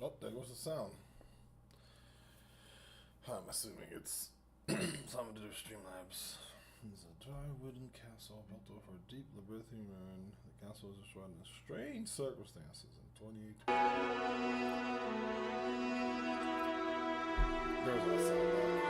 Oh, there goes the sound. I'm assuming it's something to do with Streamlabs. It's a dry wooden castle built over a deep labyrinthine ruin. The castle was destroyed in strange circumstances in 2018. There's that sound back.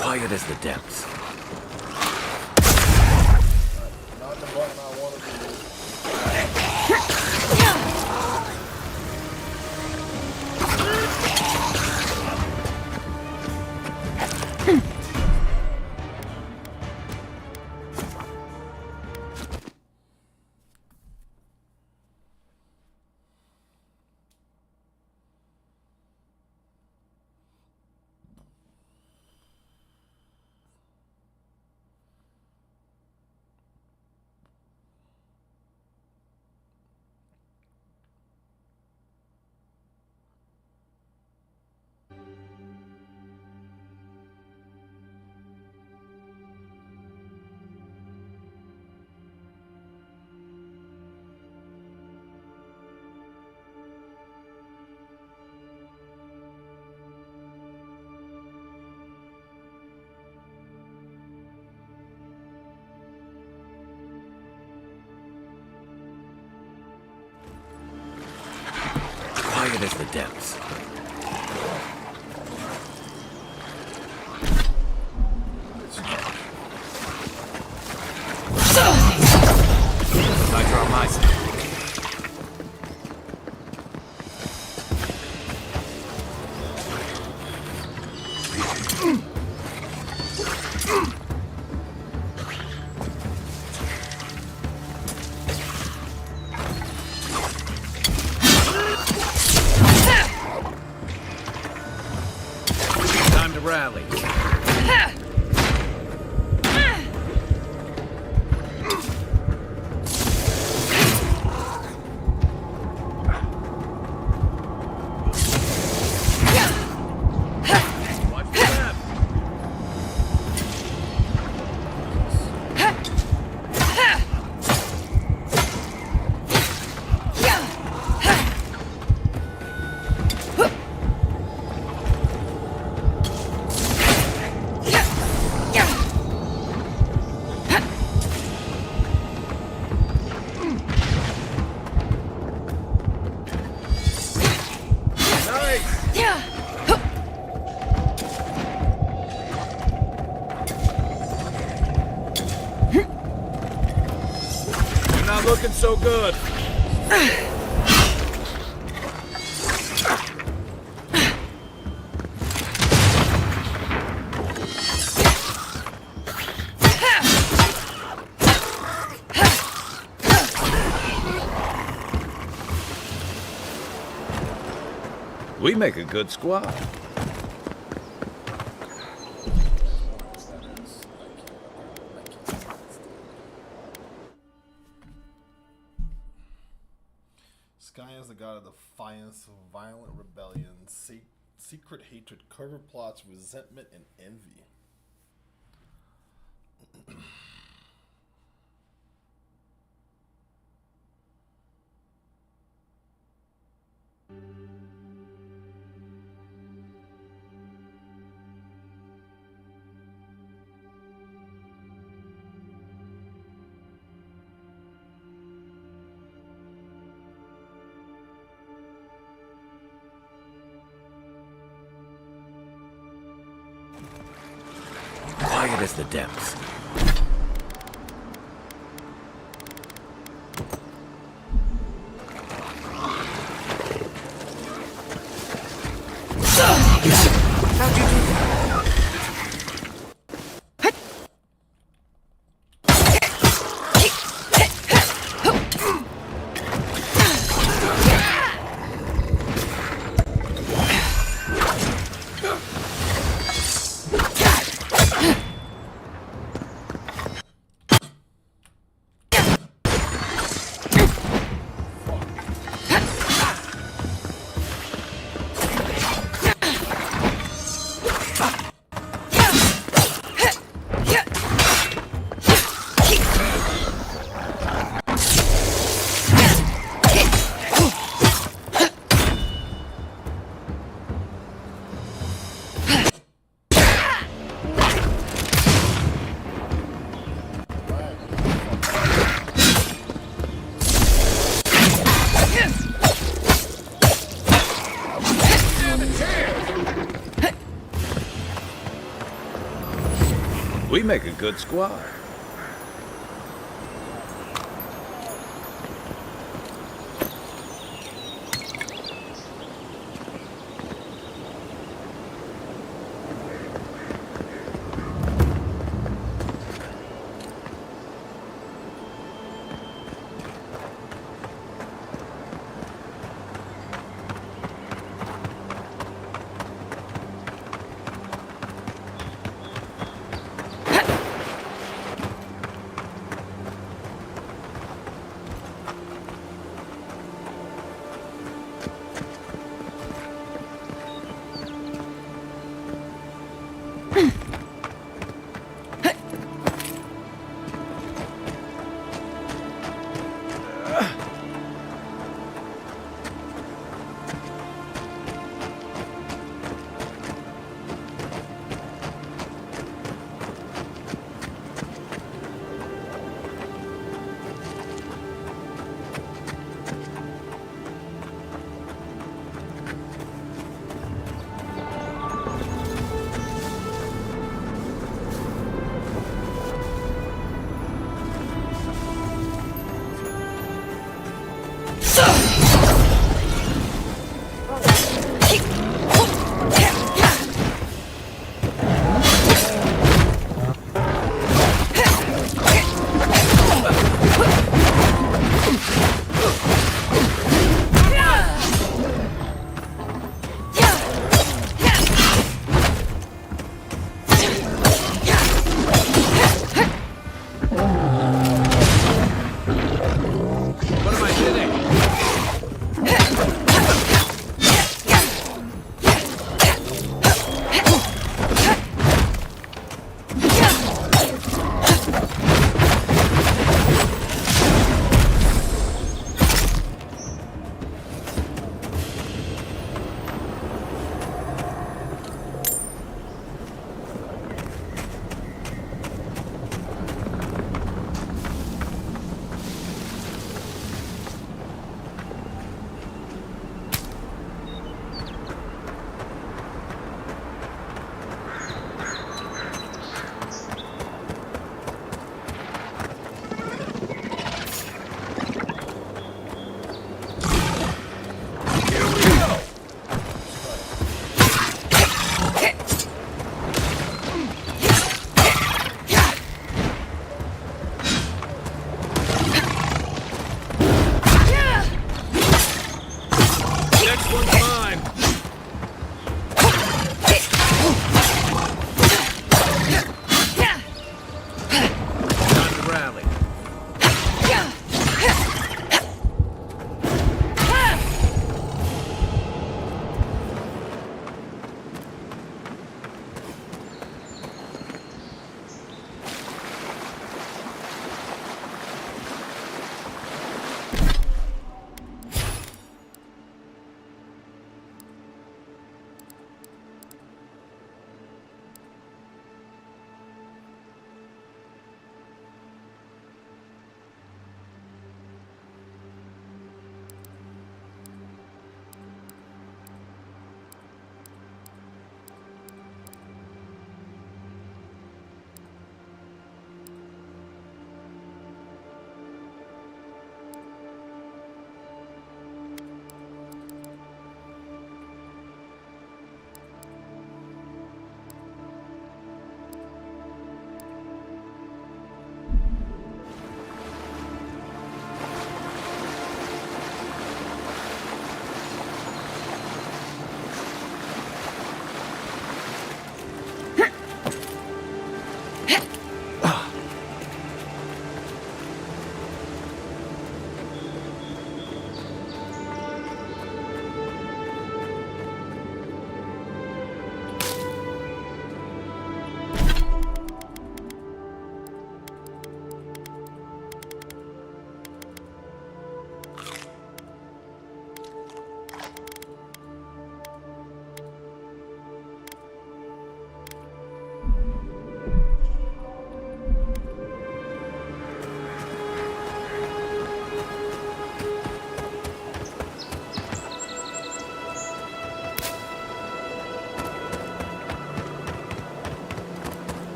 Quiet as the depths. Not the button I wanted to use. Quiet as the depths. Nitromycin. Time to rally. Watch the map. You're not looking so good. We make a good squad. Sky is the god of defiance, violent rebellion, secret hatred, covert plots, resentment, and envy. Quiet as the depths. How'd you do that? We make a good squad.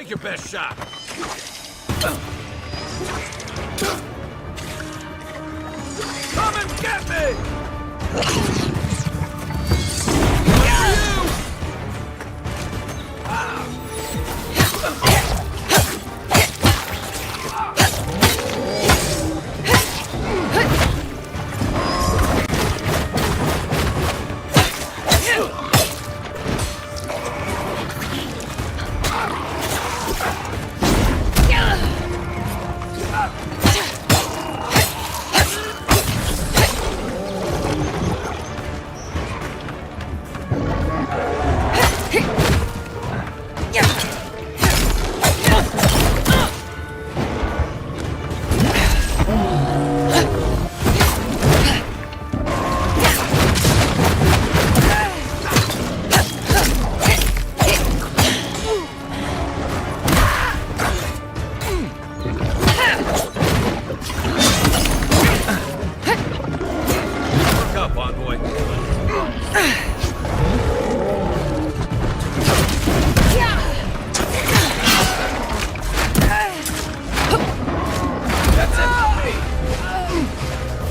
Take your best shot. Come and get me!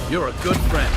You're a good friend.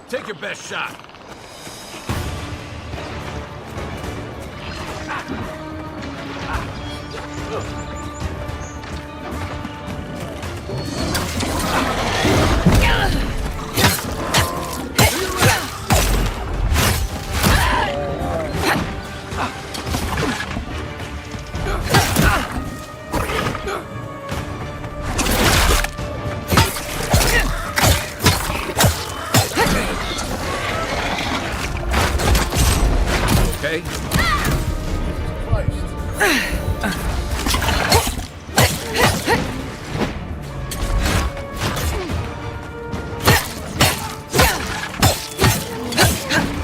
Take your best shot. Okay?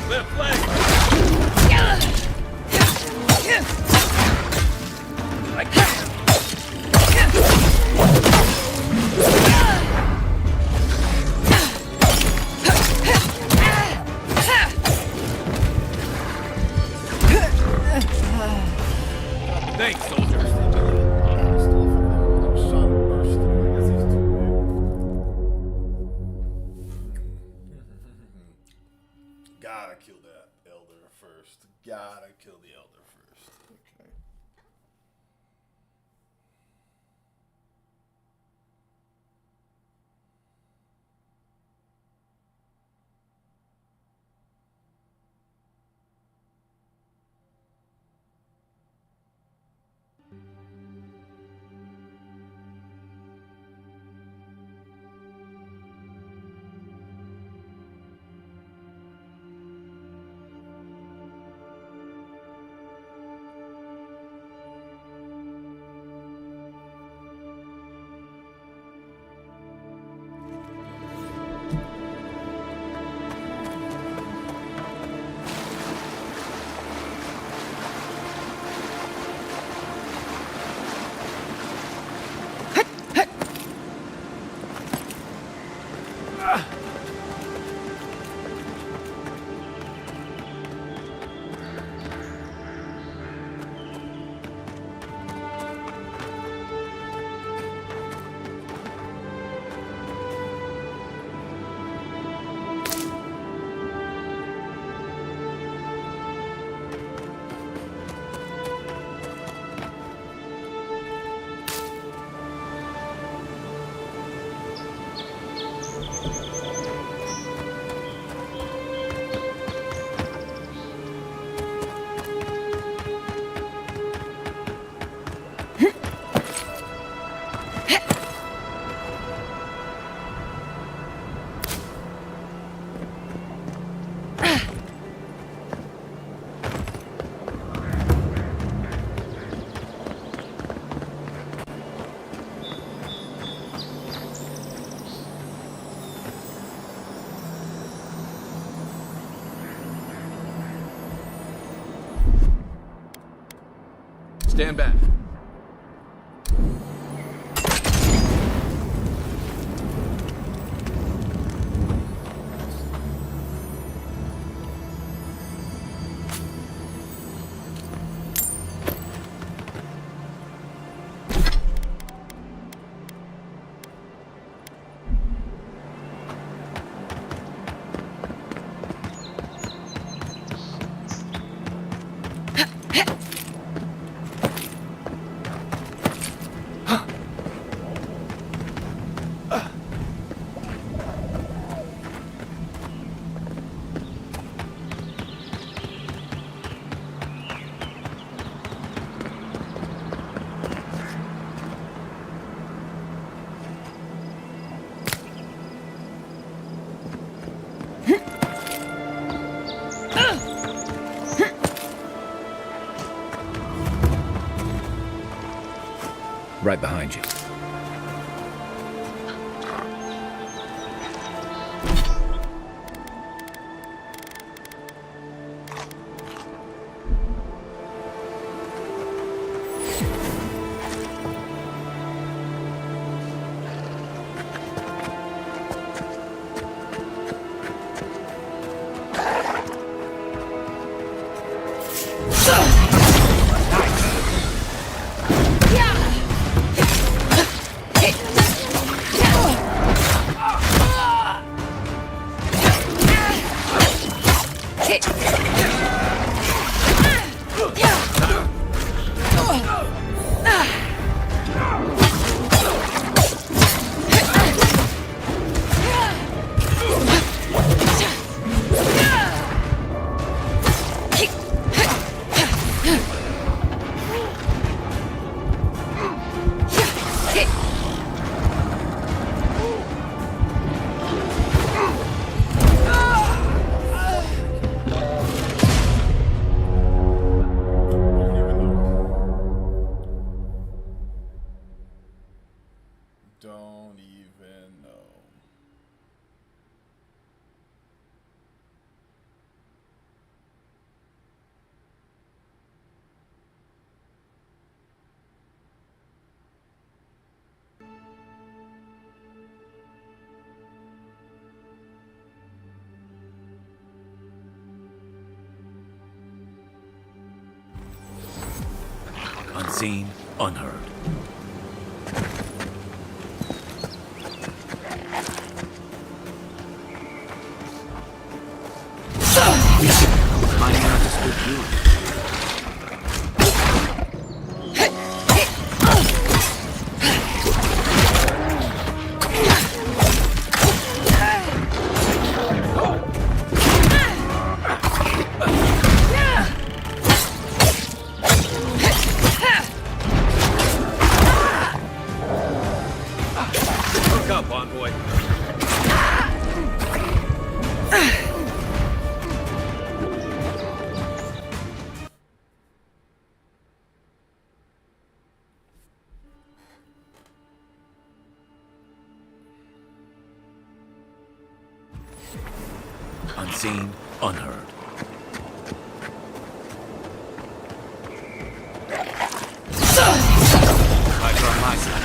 Left leg! I can't. Thanks, soldiers. Gotta kill that elder. Stand back. Right behind you. Don't even know. Unseen, unheard. Finding out this good you. Hook up, envoy. Unseen, unheard. Eyes are on my side.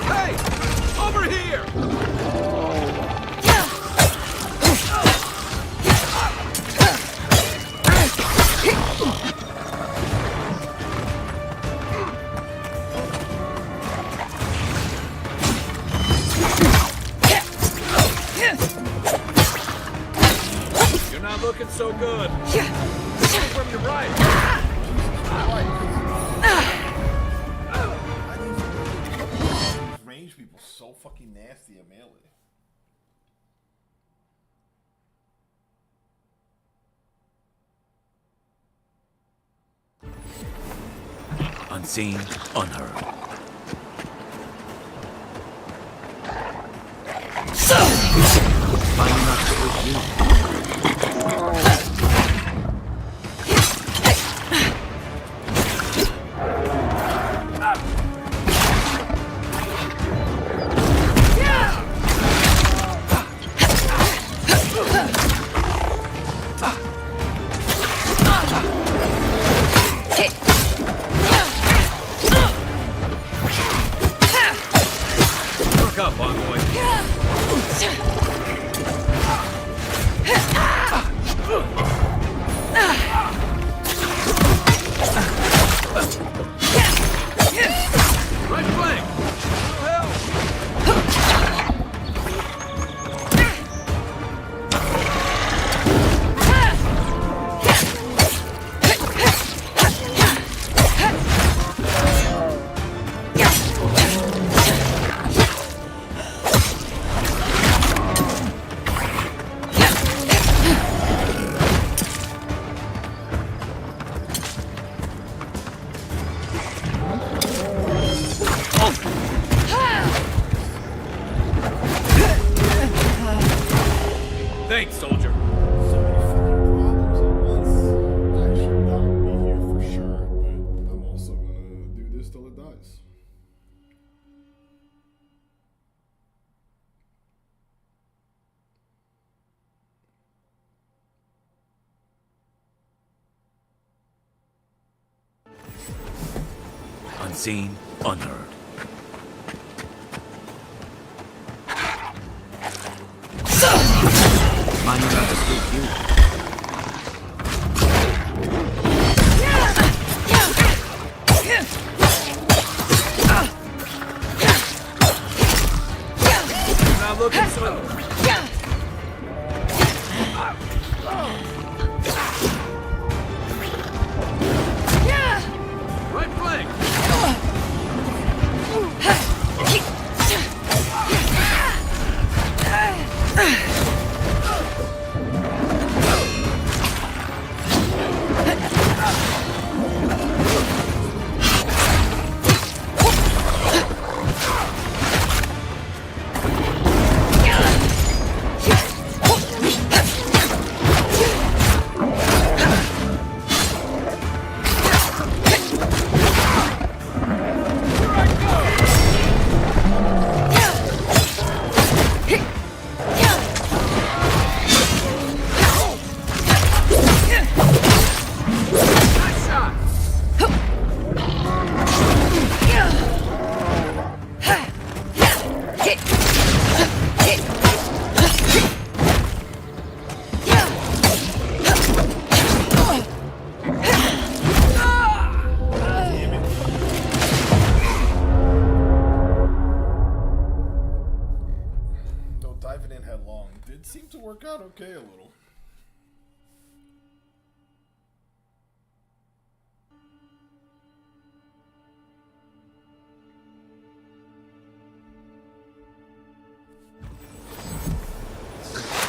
Hey! Over here! You're not looking so good. From your right. These range people so fucking nasty at melee. Unseen, unheard. Finding out this good you. Unseen, unheard. Mind you not to spook you. Not looking so. Right flank. Diving in headlong did seem to work out okay a little.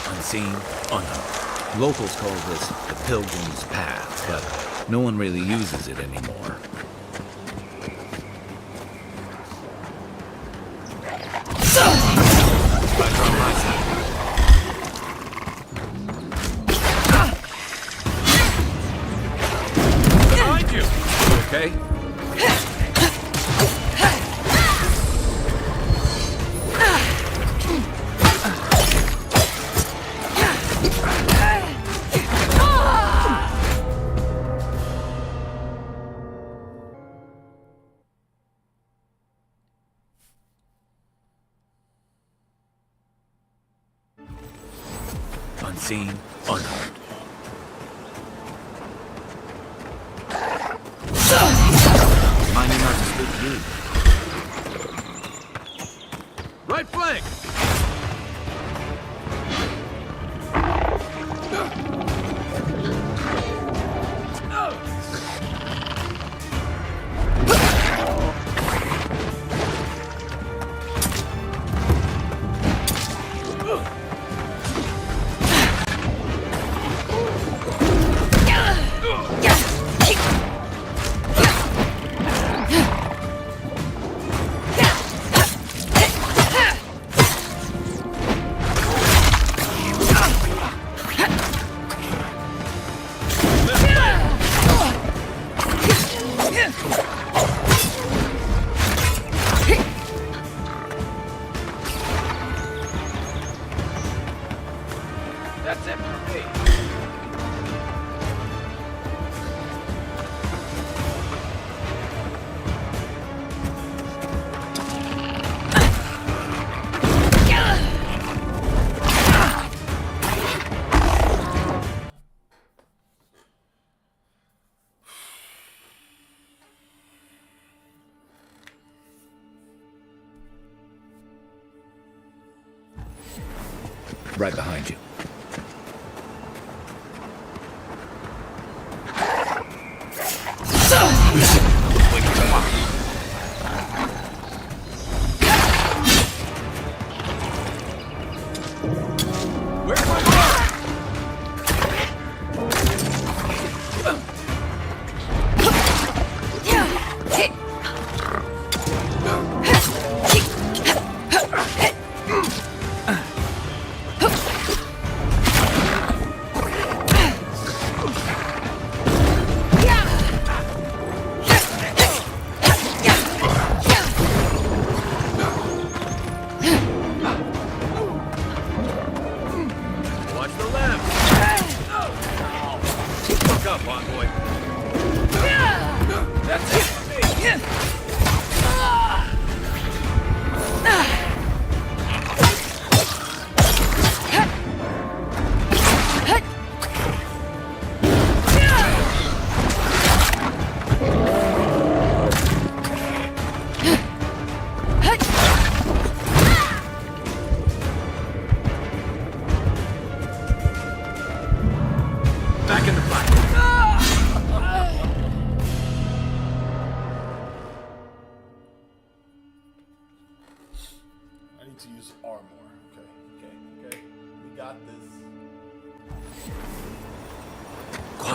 Unseen, unheard. Locals call this the Pilgrim's Path, but no one really uses it anymore. Right on my side. Behind you. Okay? Unseen, unheard. Mind you not to spook you. Right flank. That's it for me. Right behind you. Where's my mark?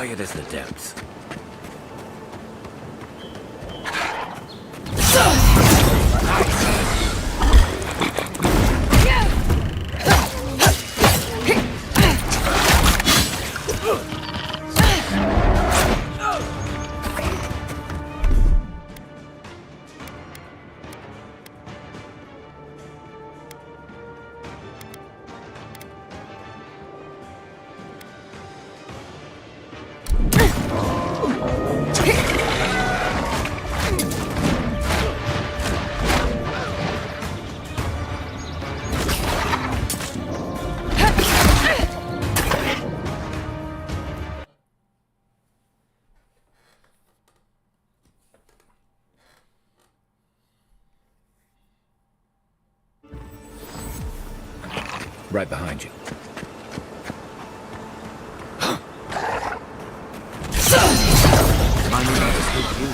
quiet as the depths. Right behind you. Remind me not to spook you.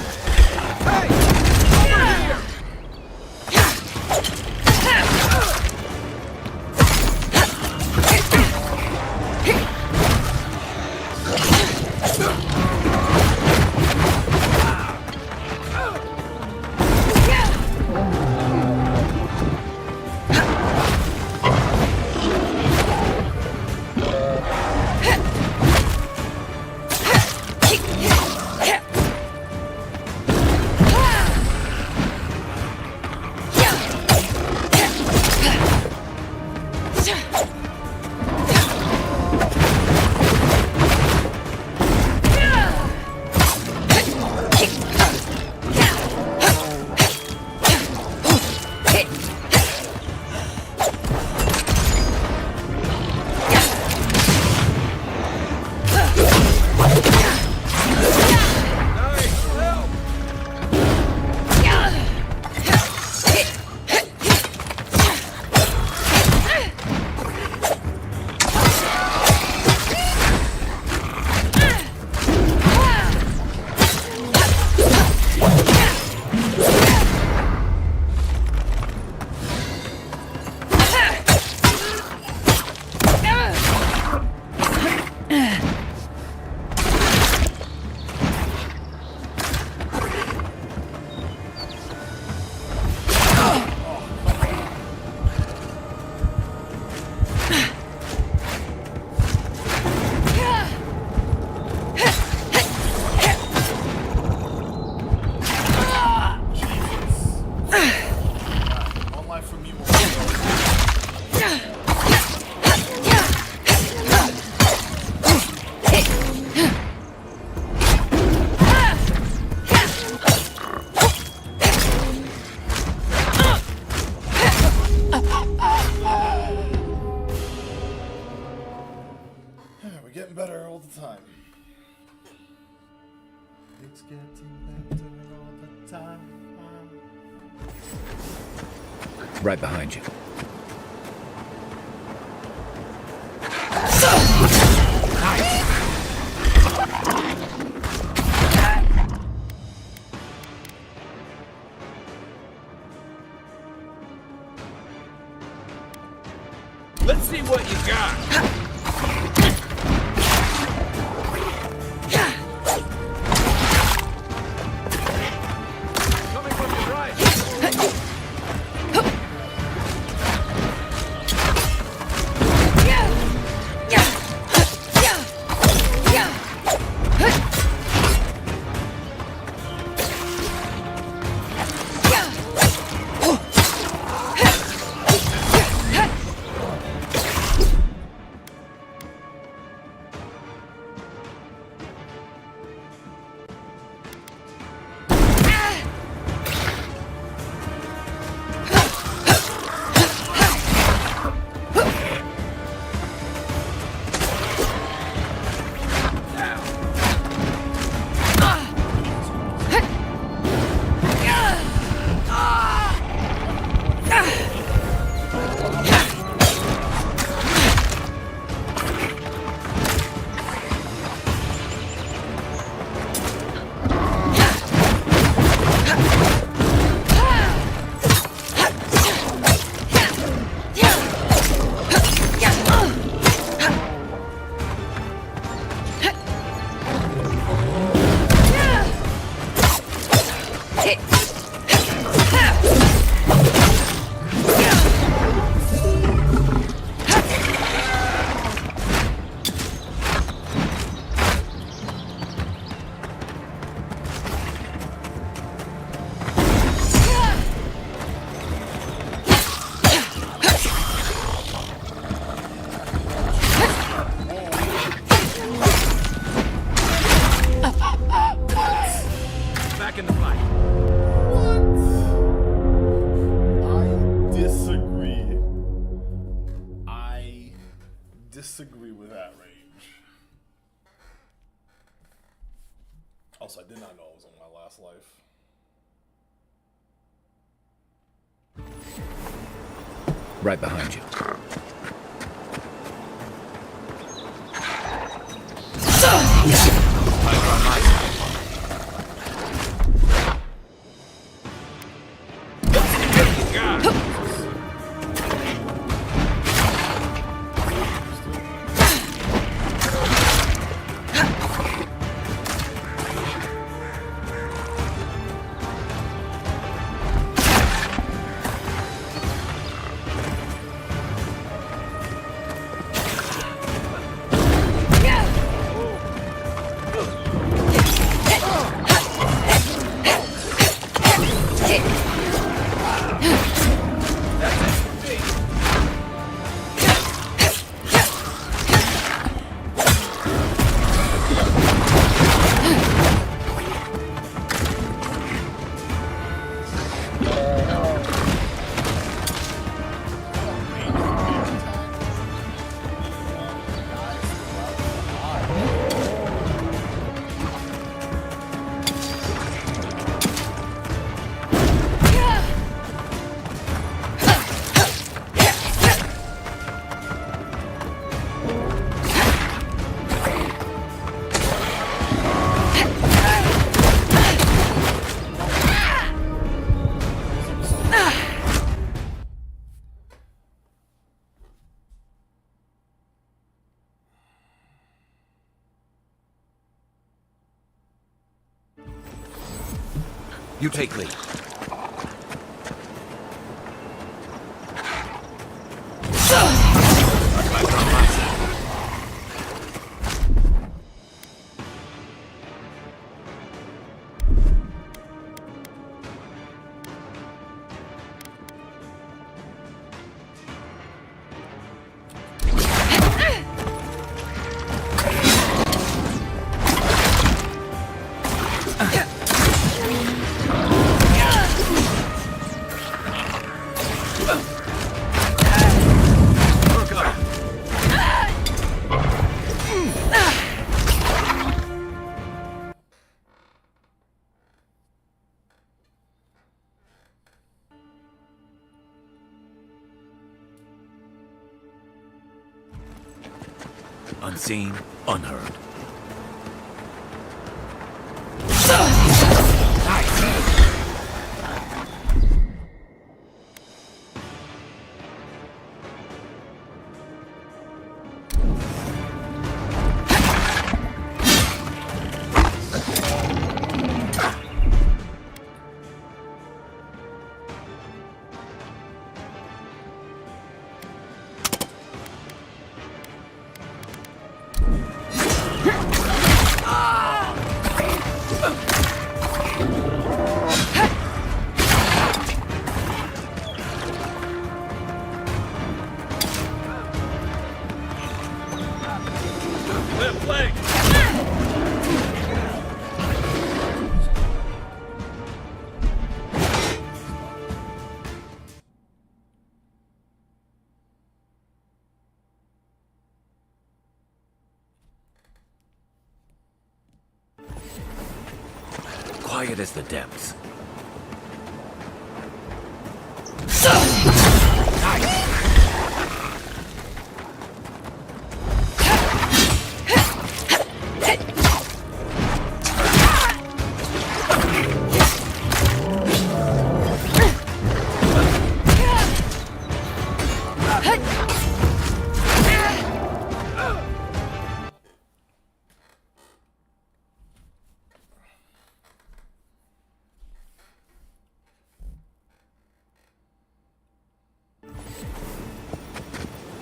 We're getting better all the time. It's getting better all the time. Right behind you. Let's see what you got. Coming from your right. back in the fight. I disagree. I disagree with that range. Also, I did not know I was on my last life. Right behind you. You take lead. Unseen, unheard. Quiet as the depths.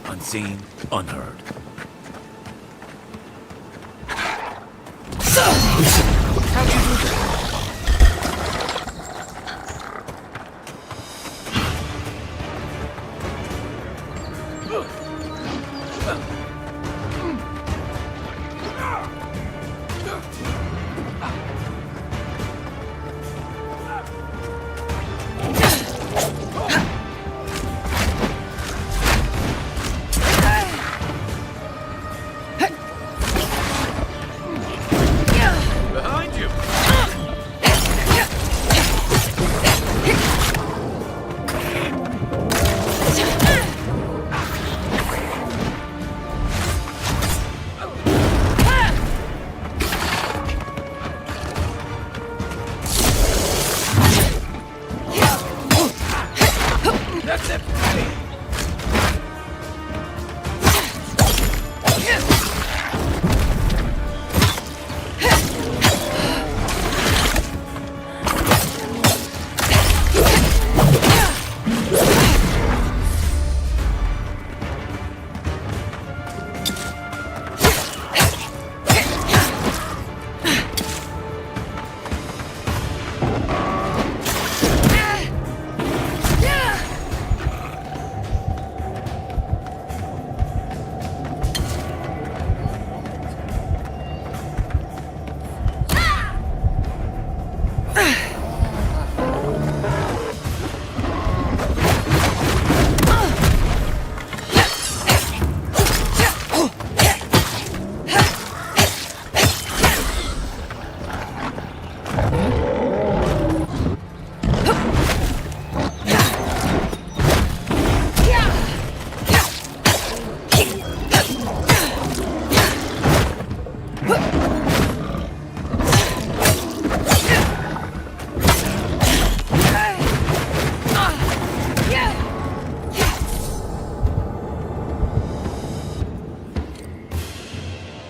Unseen, unheard. How'd you do that?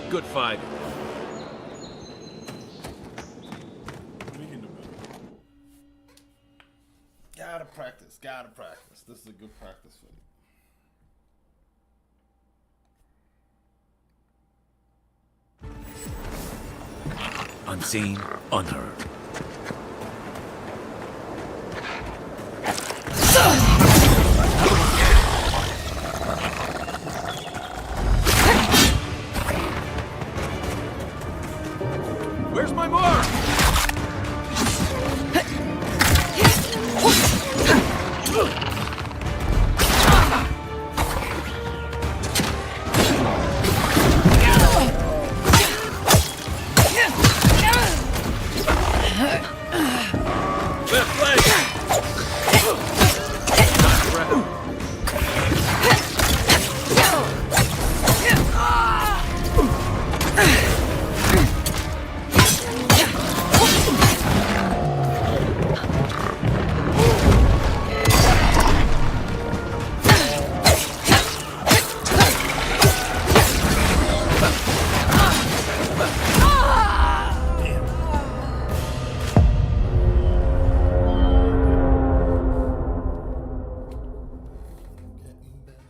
Good fight. We can do better. Gotta practice. Gotta practice. This is a good practice for you. Unseen, unheard. Where's my mark? Left leg.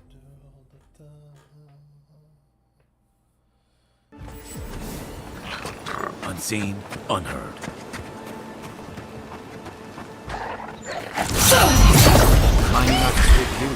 Getting better all the time. Unseen, unheard. Climbing up to you.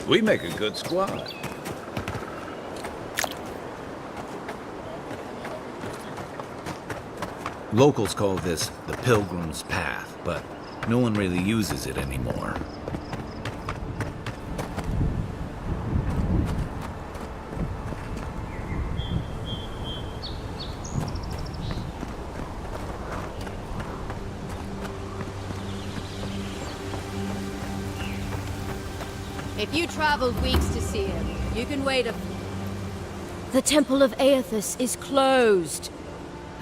We make a good squad. Locals call this the Pilgrim's Path, but no one really uses it anymore. If you traveled weeks to see him, you can wait a... The Temple of Aethys is closed.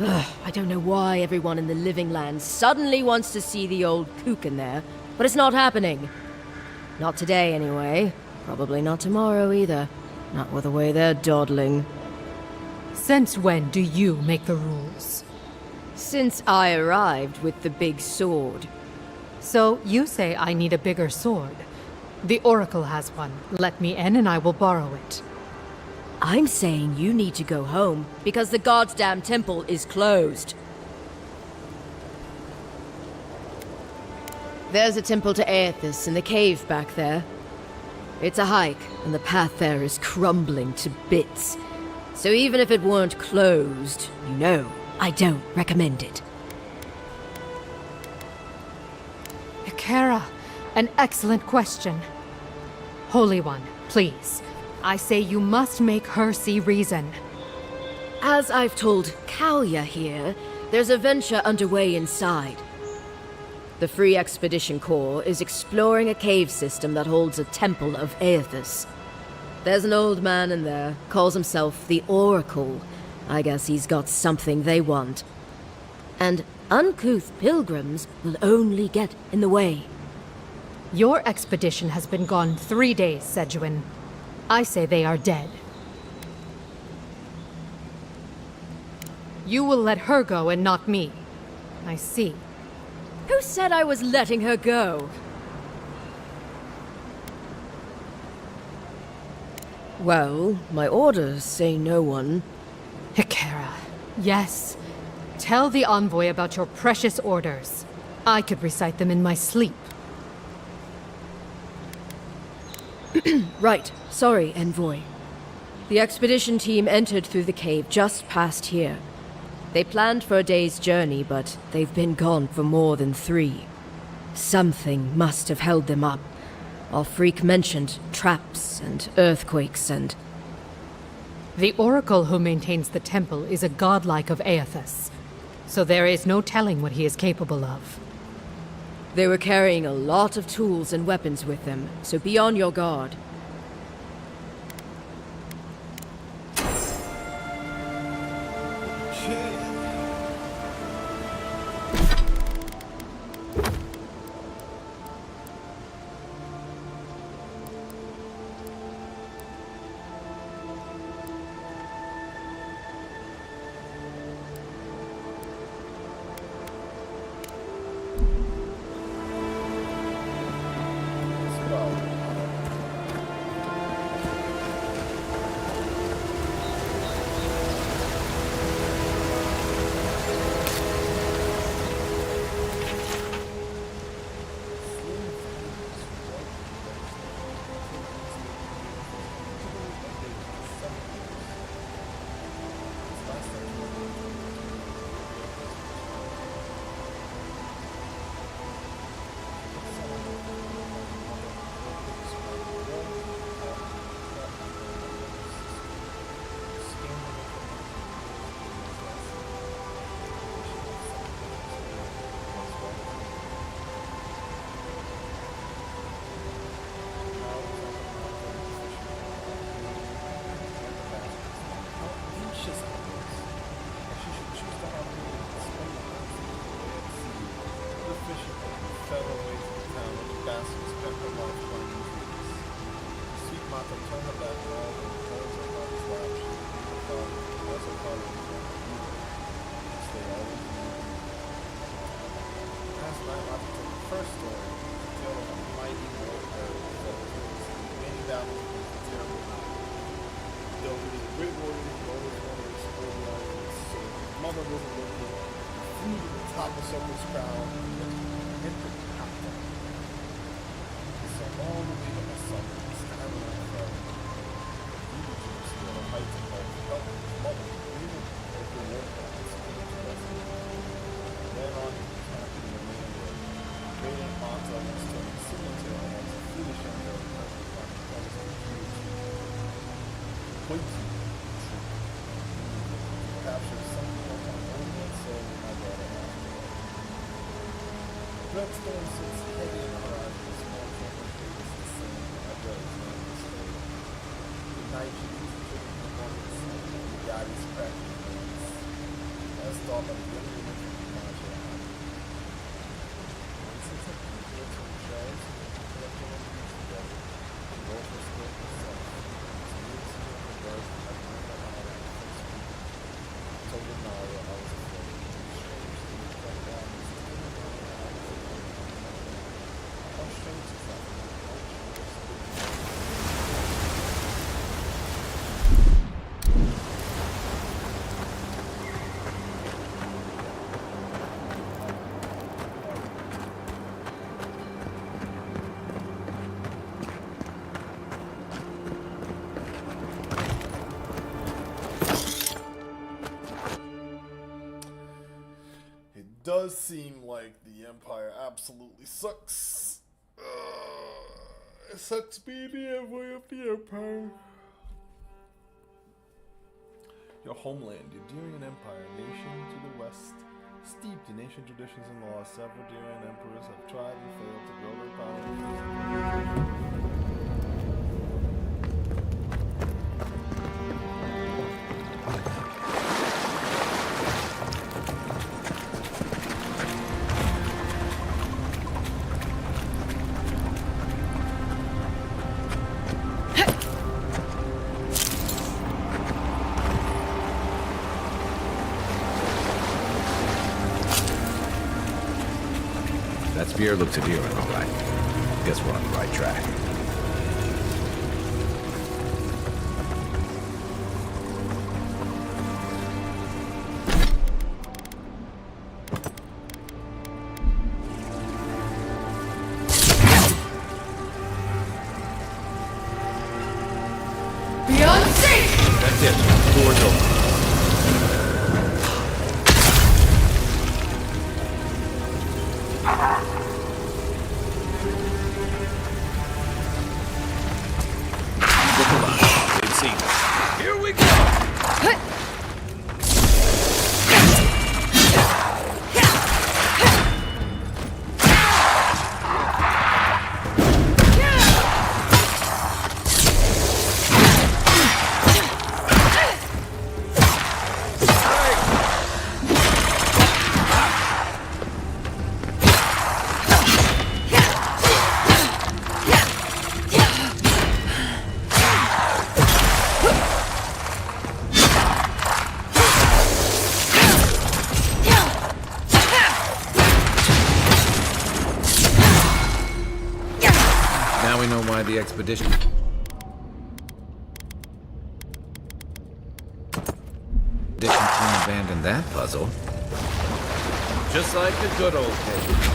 Ugh, I don't know why everyone in the Living Lands suddenly wants to see the old kook in there, but it's not happening. Not today, anyway. Probably not tomorrow, either. Not with the way they're dawdling. Since when do you make the rules? Since I arrived with the big sword. So you say I need a bigger sword. The Oracle has one. Let me in and I will borrow it. I'm saying you need to go home, because the goddamn temple is closed. There's a temple to Aethys in the cave back there. It's a hike, and the path there is crumbling to bits. So even if it weren't closed, you know, I don't recommend it. Kara, an excellent question. Holy One, please. I say you must make her see reason. As I've told Kalya here, there's a venture underway inside. The Free Expedition Corps is exploring a cave system that holds a temple of Aethys. There's an old man in there, calls himself the Oracle. I guess he's got something they want. And uncouth pilgrims will only get in the way. Your expedition has been gone 3 days, Sejuan. I say they are dead. You will let her go and not me. I see. Who said I was letting her go? Well, my orders say no one. Hikara, yes. Tell the envoy about your precious orders. I could recite them in my sleep. Right. Sorry, envoy. The expedition team entered through the cave just past here. They planned for a day's journey, but they've been gone for more than 3. Something must have held them up. Our freak mentioned traps and earthquakes and... The Oracle who maintains the temple is a godlike of Aethys, so there is no telling what he is capable of. They were carrying a lot of tools and weapons with them, so be on your guard. Dreadstone sits heavy in the horizon, a small corner figures the same ever as man the state. The night she leaves the chicken performance, and the daddy's cracking hands. As thought of the only woman from martial art. Since her people from shells, and collecting on the beach together, the wolf was split herself. So we was here on the birds and had one that I had first week. I told Nara I was afraid. Strange things like that. How strange is that? It does seem like the Empire absolutely sucks. It sucks being the envoy of the Empire. Your homeland, the Durian Empire, nation to the west, steeped in ancient traditions and laws, several Durian emperors have tried and failed to grow their power. That spear looks adherent, all right. Guess we're on the right track. That's it. Door's open. Here we go! Now we know why the expedition... team abandoned that puzzle. Just like the good old days.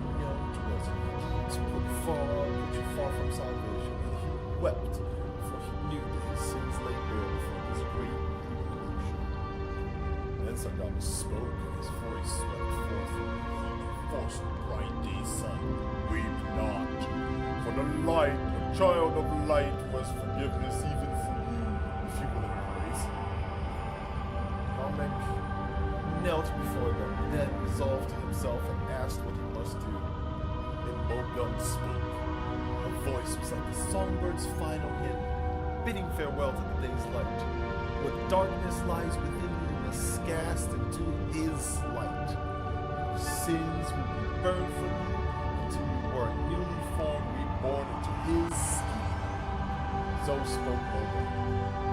born young to resurrect, put you far from salvation, and he wept, for he knew that his sins lay bare before this great revolution. Then Sangama spoke, and his voice swept forth from the force of the bright day's sun. Weep not, for the light, the child of light, was forgiveness even for you, if you will embrace him. Kamek knelt before them, then resolved to himself and asked what he must do. Then Mogun spoke. Her voice was like the songbird's final hymn, bidding farewell to the day's light. What darkness lies within you must cast into his light. Your sins will be burned from you until you are newly formed, reborn into his scheme. So spoke Mogun.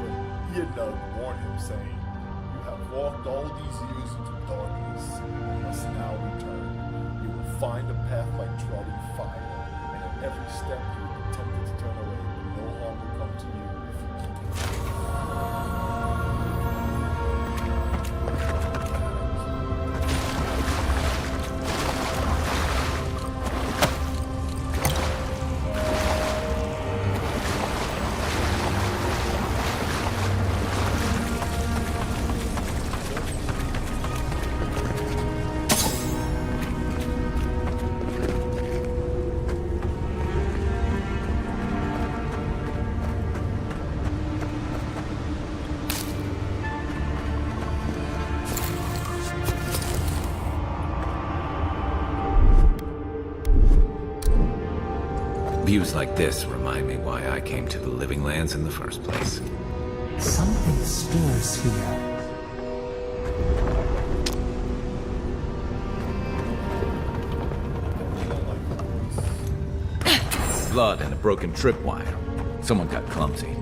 But Yidnug warned him, saying, "You have walked all these years into darkness, and must now return. You will find a path like treading fire, and at every step you will be tempted to turn away, but no harm will come to you if you keep Views like this remind me why I came to the Living Lands in the first place. Something stirs here. Blood and a broken tripwire. Someone got clumsy.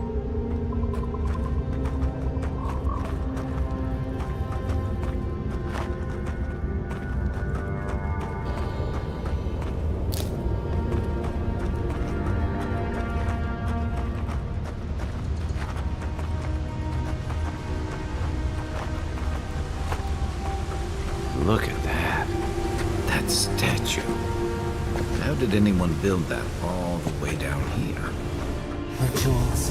Look at that. That statue. How did anyone build that all the way down here? Her jewels,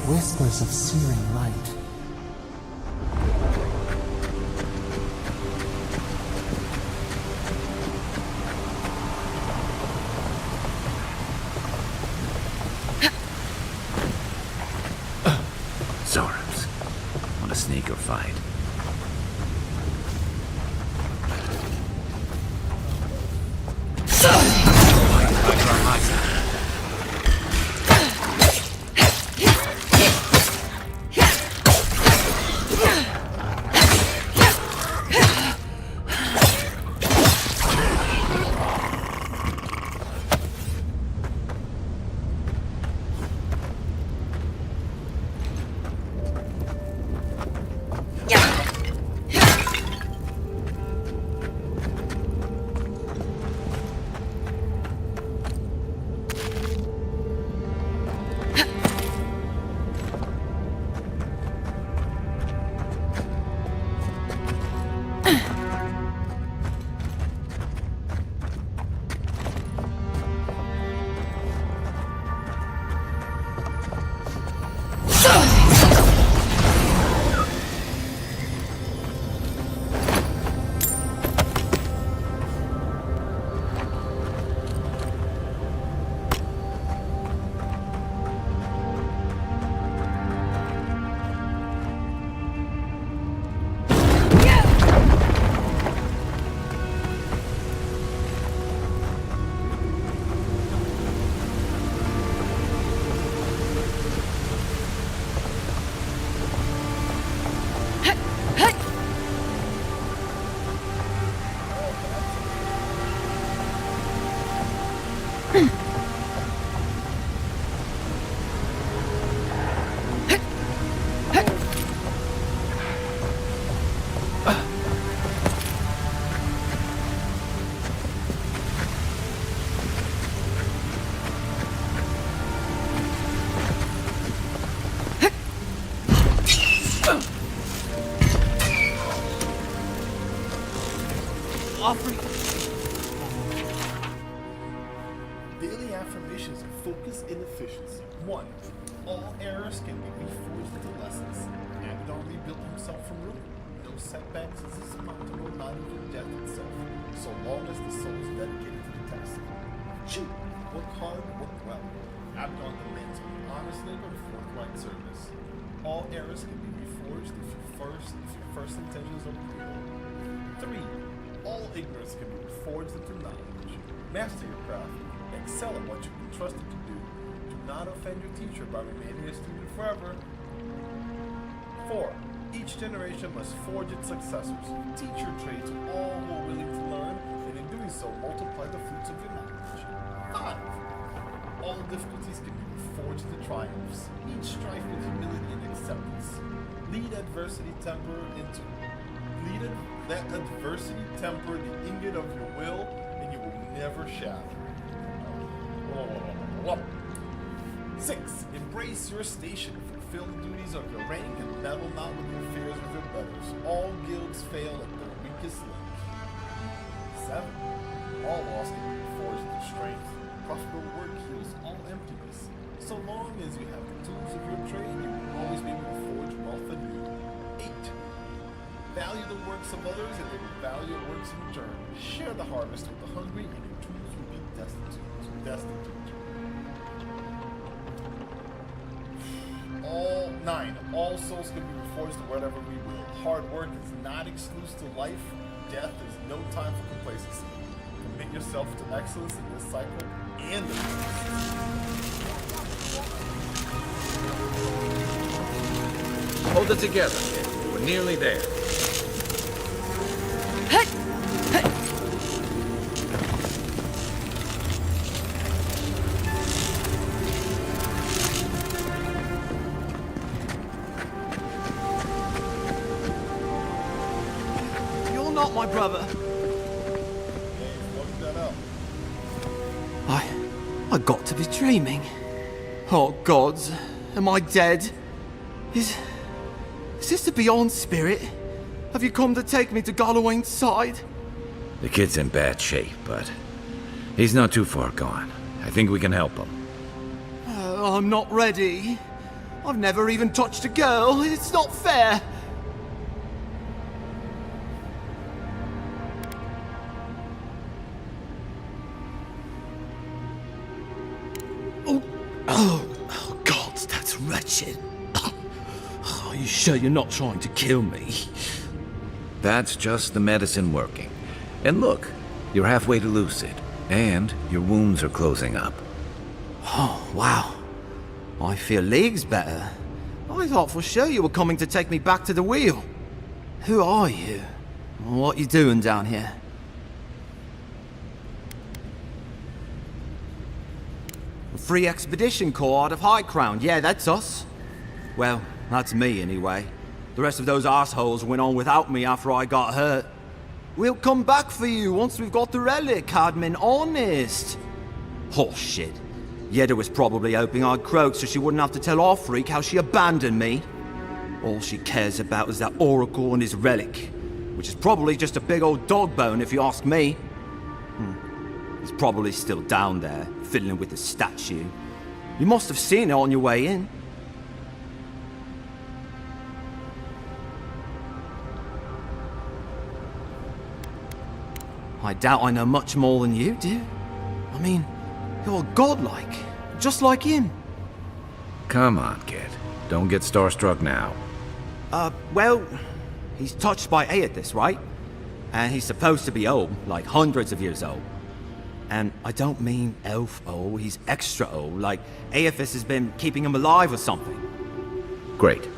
whispers of searing light. Zorams. Want to sneak or fight? affirmations of focus and efficiency. 1. All errors can be reforged into lessons. Abaddon rebuilt himself from ruin. No setbacks is insurmountable, not even death itself, so long as the soul is dedicated to the task. 2. Work hard, work well. Abaddon demands honest labor and forthright service. All errors can be reforged if your first intentions are pure. 3. All ignorance can be reforged into knowledge. Master your craft. Excel at what you've been trusted to do. Do not offend your teacher by remaining a student forever. 4. Each generation must forge its successors. Teach your trade to all who are willing to learn, and in doing so, multiply the fruits of your knowledge. 5. All difficulties can be reforged into triumphs. Each strife with humility and acceptance. Let adversity temper the ingot of your will, and you will never shatter. 6. Embrace your station. Fulfill the duties of your rank and meddle not with the affairs of your betters. All guilds fail at their weakest link. 7. All loss can be forged into strength. Profitable work heals all emptiness. So long as you have the tools of your trade, you will always be able to forge wealth anew. 8. Value the works of others, and they will value your works in return. Share the harvest with the hungry, and your tools will be destitute. All 9. All souls can be reforged to whatever we will. Hard work is not exclusive to life. Death is no time for complacency. Commit yourself to excellence in this cycle and the next. Hold it together, kid. We're nearly there. You're not my brother. Look that up. I got to be dreaming. Oh gods, am I dead? Is this the Beyond Spirit? Have you come to take me to Gallowayne's side? The kid's in bad shape, but he's not too far gone. I think we can help him. I'm not ready. I've never even touched a girl. It's not fair. Oh, God, that's wretched. Are you sure you're not trying to kill me? That's just the medicine working. And look, you're halfway to lucid, and your wounds are closing up. Oh, wow. I feel leagues better. I thought for sure you were coming to take me back to the wheel. Who are you? What you doing down here? Free Expedition Corps out of High Crown. Yeah, that's us. Well, that's me anyway. The rest of those assholes went on without me after I got hurt. We'll come back for you once we've got the relic, Admin, honest. Oh, shit. Yeda was probably hoping I'd croak so she wouldn't have to tell our freak how she abandoned me. All she cares about is that Oracle and his relic, which is probably just a big old dog bone if you ask me. He's probably still down there, fiddling with the statue. You must have seen it on your way in. I doubt I know much more than you do. I mean, you're godlike, just like him. Come on, kid. Don't get starstruck now. Well, he's touched by Aethys, right? And he's supposed to be old, like hundreds of years old. And I don't mean elf old, he's extra old, like Aethys has been keeping him alive or something. Great.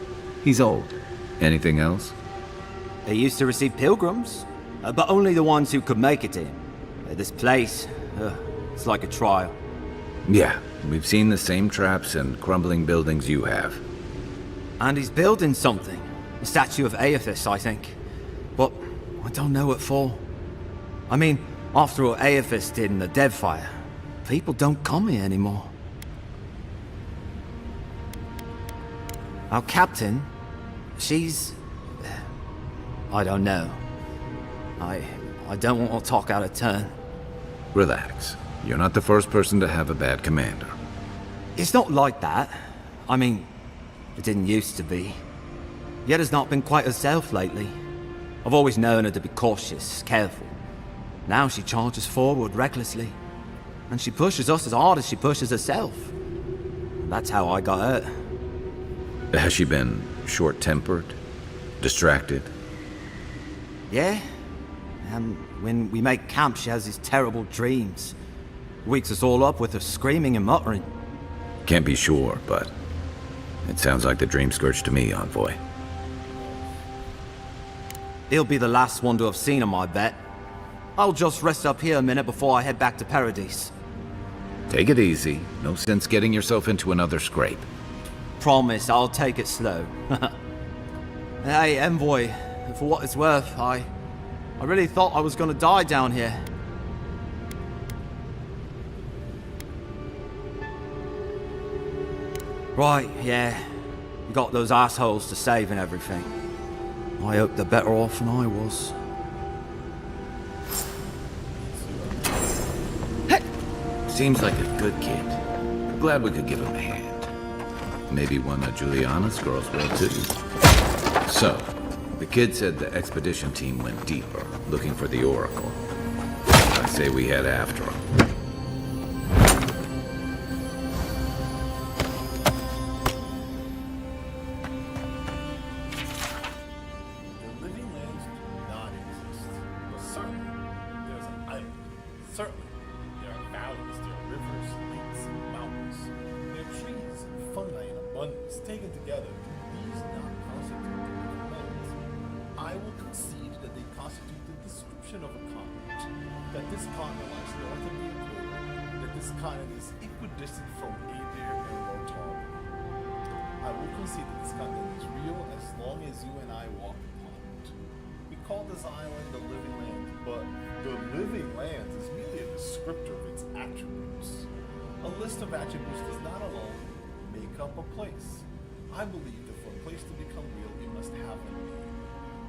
He's old. Anything else? He used to receive pilgrims, but only the ones who could make it to him. This place, it's like a trial. Yeah, we've seen the same traps and crumbling buildings you have. And he's building something. A statue of Aethys, I think. But I don't know what for. I mean, after all Aethys did in the Deadfire, people don't come here anymore. Our captain, she's... I don't know. I don't want to talk out of turn. Relax. You're not the first person to have a bad commander. It's not like that. I mean, it didn't used to be. Yetta's not been quite herself lately. I've always known her to be cautious, careful. Now she charges forward recklessly. And she pushes us as hard as she pushes herself. That's how I got hurt. Has she been short-tempered? Distracted? Yeah? When we make camp, she has these terrible dreams. Wakes us all up with her screaming and muttering. Can't be sure, but it sounds like the dream scourge to me, Envoy. He'll be the last one to have seen him, I bet. I'll just rest up here a minute before I head back to Paradise. Take it easy. No sense getting yourself into another scrape. Promise, I'll take it slow. Hey, Envoy, for what it's worth, I really thought I was gonna die down here. Right, yeah. You got those assholes to save and everything. I hope they're better off than I was. Seems like a good kid. Glad we could give him a hand. Maybe one of Juliana's girls will too. So, the kid said the expedition team went deeper, looking for the Oracle. I say we head after him. The living lands do not exist. But certainly, there's an island. Certainly, there are valleys, there are rivers, lakes, and mountains. There are trees and fungi in abundance. Taken together, these not constitute the living lands. I will concede that they constitute the description of a continent. That this continent lies north of the equator. That this continent is equidistant from Adir and Rotar. I will concede that this continent is real as long as you and I walk upon it. We call this island the living land, but the living land is merely a descriptor of its attributes. A list of attributes does not alone make up a place. I believe that for a place to become real, it must have a name.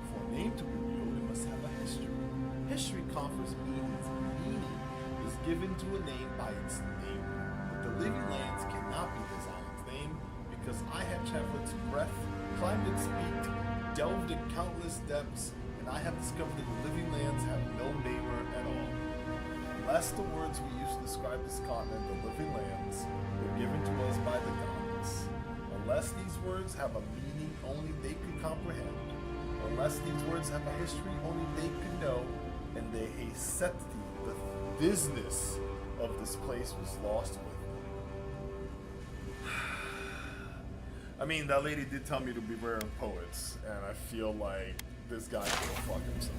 For a name to be real, it must have a history. History confers meanings, and meaning is given to a name by its name. But the living lands cannot be this island's name, because I have traveled its breadth, climbed its peak, delved in countless depths, and I have discovered that the living lands have no neighbor at all. Unless the words we use to describe this continent, the living lands, were given to us by the gods. Unless these words have a meaning only they could comprehend. Unless these words have a history only they could know, and the hesety, the business of this place was lost with. I mean, that lady did tell me to beware of poets, and I feel like this guy can go fuck himself.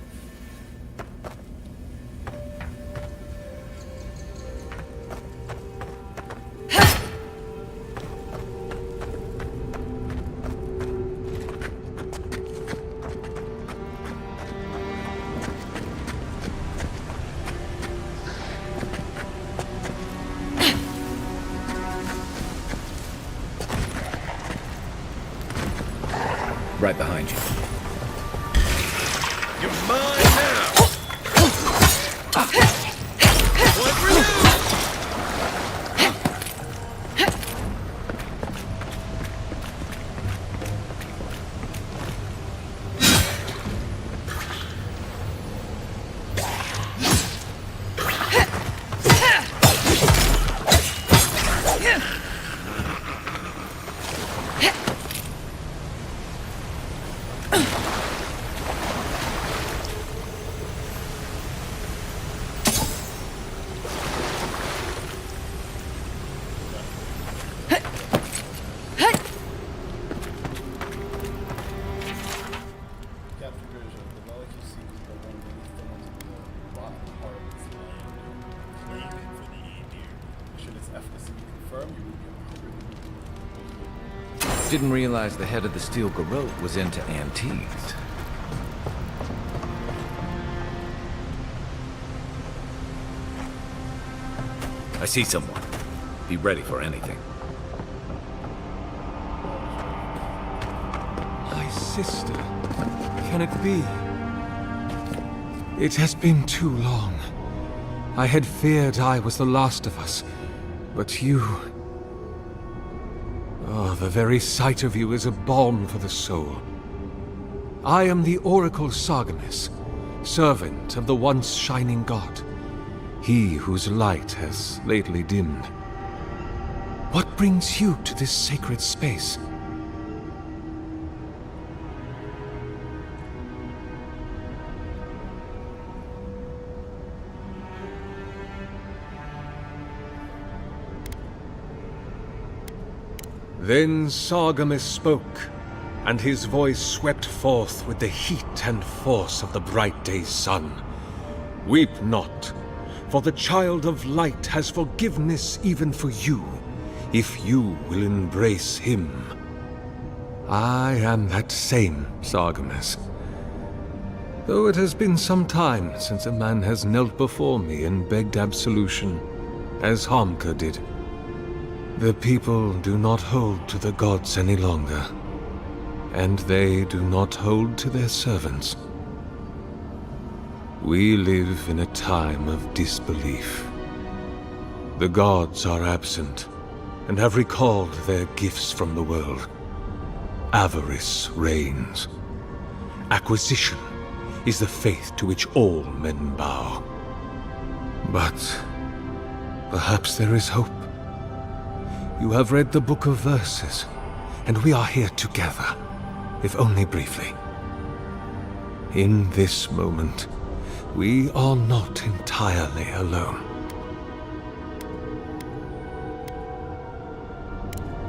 Right behind you. You're mine now! One for you! Didn't realize the head of the Steel Garrote was into antiques. I see someone. Be ready for anything. My sister. Can it be? It has been too long. I had feared I was the last of us, but you... Oh, the very sight of you is a balm for the soul. I am the Oracle Sargemus, servant of the once shining god, he whose light has lately dimmed. What brings you to this sacred space? Then Sargemus spoke, and his voice swept forth with the heat and force of the bright day's sun. Weep not, for the child of light has forgiveness even for you, if you will embrace him. I am that same Sargemus. Though it has been some time since a man has knelt before me and begged absolution, as Harmka did. The people do not hold to the gods any longer, and they do not hold to their servants. We live in a time of disbelief. The gods are absent, and have recalled their gifts from the world. Avarice reigns. Acquisition is the faith to which all men bow. But perhaps there is hope. You have read the Book of Verses, and we are here together, if only briefly. In this moment, we are not entirely alone.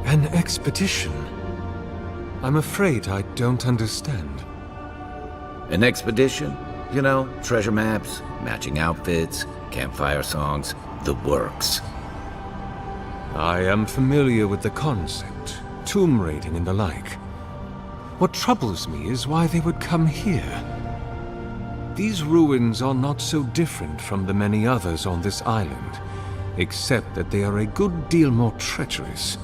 An expedition? I'm afraid I don't understand. An expedition? You know, treasure maps, matching outfits, campfire songs, the works. I am familiar with the concept, tomb raiding and the like. What troubles me is why they would come here. These ruins are not so different from the many others on this island, except that they are a good deal more treacherous.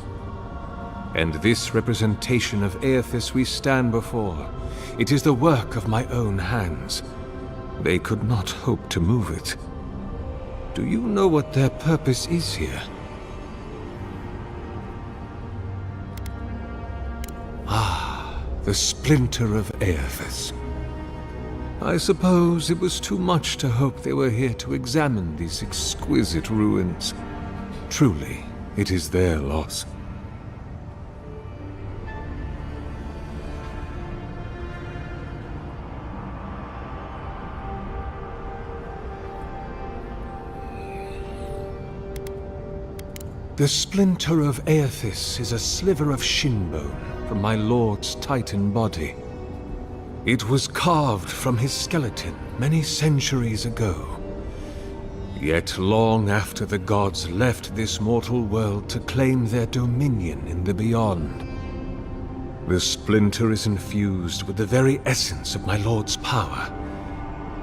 And this representation of Aethys we stand before, it is the work of my own hands. They could not hope to move it. Do you know what their purpose is here? Ah, the splinter of Aethys. I suppose it was too much to hope they were here to examine these exquisite ruins. Truly, it is their loss. The splinter of Aethys is a sliver of shinbone from my lord's titan body. It was carved from his skeleton many centuries ago. Yet long after the gods left this mortal world to claim their dominion in the beyond, the splinter is infused with the very essence of my lord's power.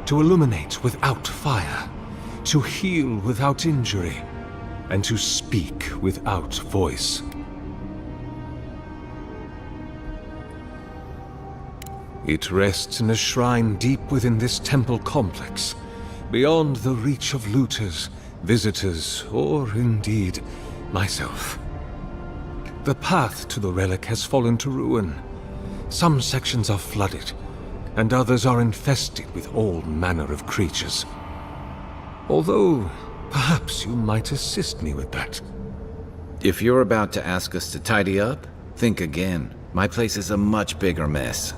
To illuminate without fire, to heal without injury, and to speak without voice. It rests in a shrine deep within this temple complex, beyond the reach of looters, visitors, or indeed, myself. The path to the relic has fallen to ruin. Some sections are flooded, and others are infested with all manner of creatures. Although, perhaps you might assist me with that. If you're about to ask us to tidy up, think again. My place is a much bigger mess.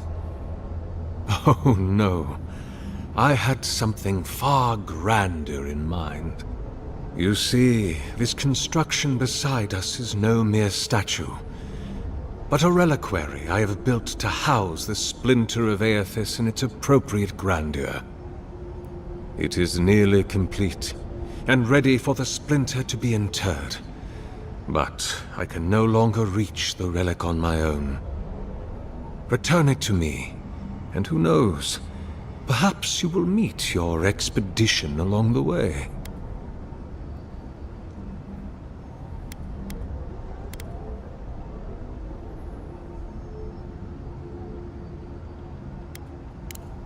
Oh no. I had something far grander in mind. You see, this construction beside us is no mere statue, but a reliquary I have built to house the splinter of Aethys in its appropriate grandeur. It is nearly complete, and ready for the splinter to be interred. But I can no longer reach the relic on my own. Return it to me, and who knows, perhaps you will meet your expedition along the way.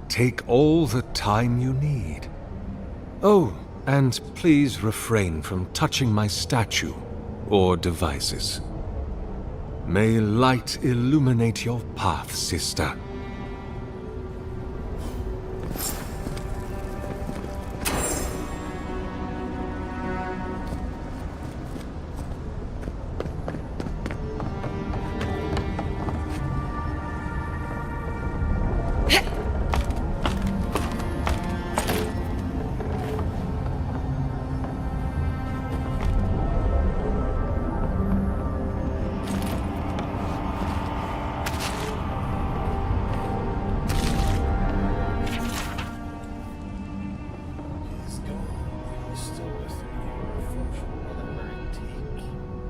Take all the time you need. Oh, And please refrain from touching my statue or devices. May light illuminate your path, sister. He's gone. He's still listening to your function with a very take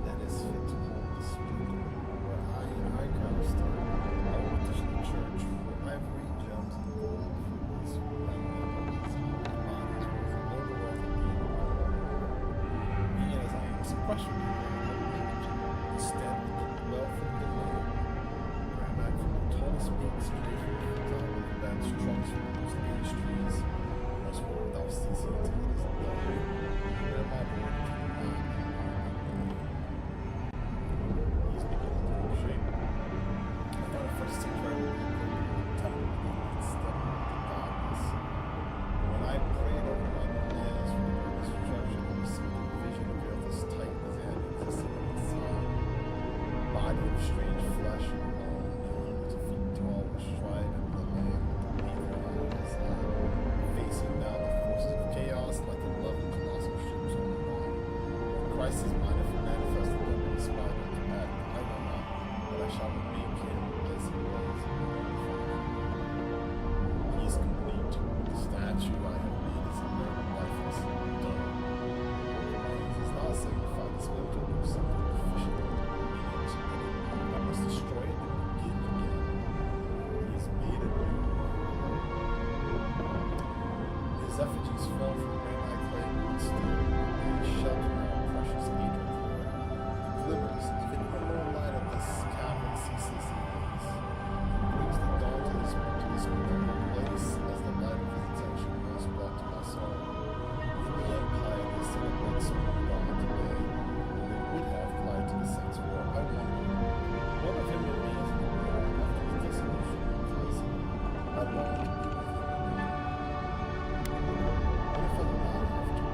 that is fit to hold the spirit. Where I kind of started. I went to the church where ivory, gems, and gold for this bodies was an overall being as I am sequestered instead of the wealth of the land. Ran back from the tallest peaks to the top of the bench trunks from those age trees. Most were without ceasing to his love. And my boy came out. He's beginning to take shape. I thought at first he tried to tell me that step into darkness. But when I prayed over my plans for the destruction, I received a vision of earth as tight as it had existed in the sun. Body of strange flesh and bone, hundreds of feet tall, astride of the land with the evil eye in his eye, facing down the forces of chaos like the loving colossal ships on the line. Christ is manifested them in the spot of the act. I know not, but I shall make him as he was. He is complete. The statue I have made is a mere lifeless done. Does not signify the spiritual or something official. I must destroy it and begin again. He is made anew. His effigies fell from granite clay wood steel, and shelter our precious angel core. It glimmers, even in the low light of this cavern ceases in ways. He brings the dawn to this eternal place as the light of his attention was brought to my soul. In the empire, they celebrate spring dawn today, and they would have applied to the saints' war. I wonder, what of him remains in the world after his dissolution because I long to be with him again. What if I do not have to?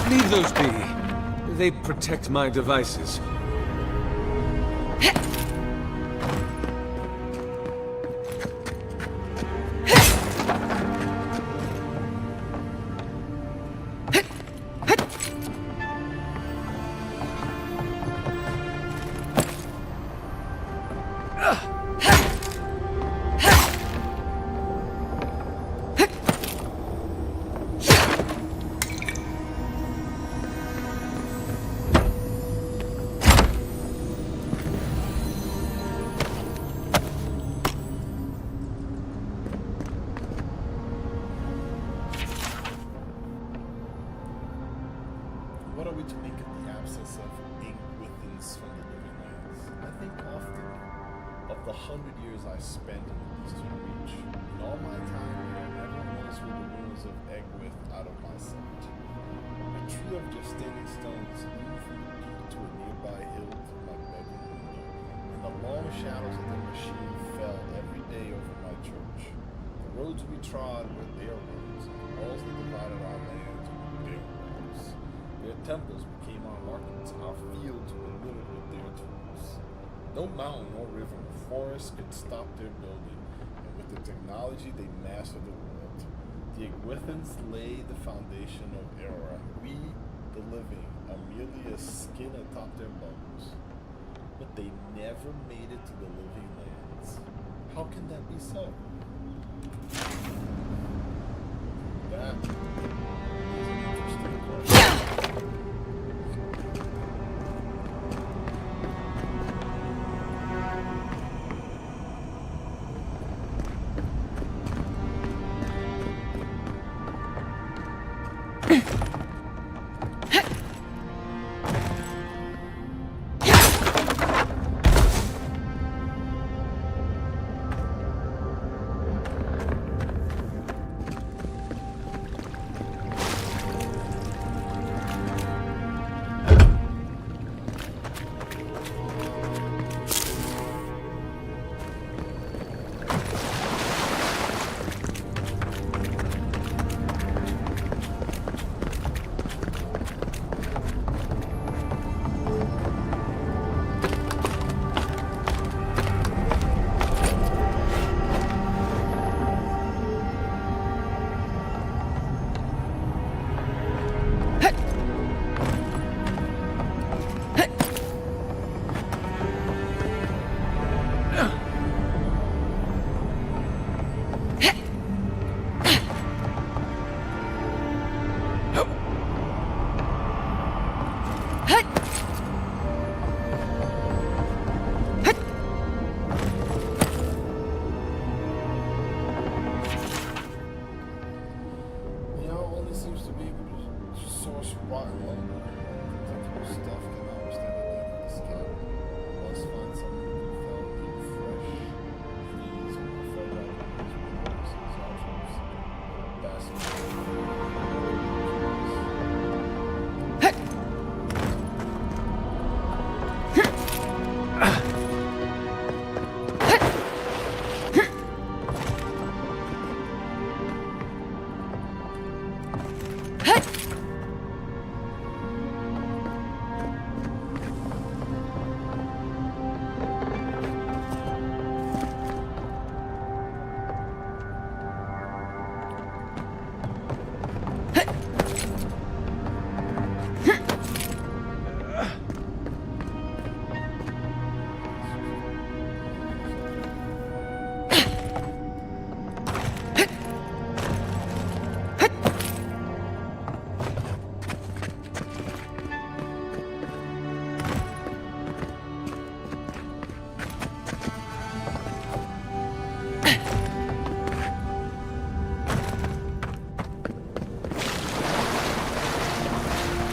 Leave those be. They protect my devices. What are we to make of the absence of ink withens from the living lands? I think often of the 100 years I spent in the Eastern Reach. In all my time here, I never once were the ruins of Egwith out of my sight. A tree of just standing stones leaned from the peak to a nearby hill through my bedroom window, and the long shadows of the machine fell every day over my church. The roads we trod were their roads, and the walls that divided our lands were their walls. Their temples became our markets, our fields were littered with their tools. No mountain or river or forest could stop their building, and with the technology they mastered the world. The Egwithans laid the foundation of Era. We, the living, are merely a skin atop their bones. But they never made it to the living lands. How can that be so? That is an interesting question.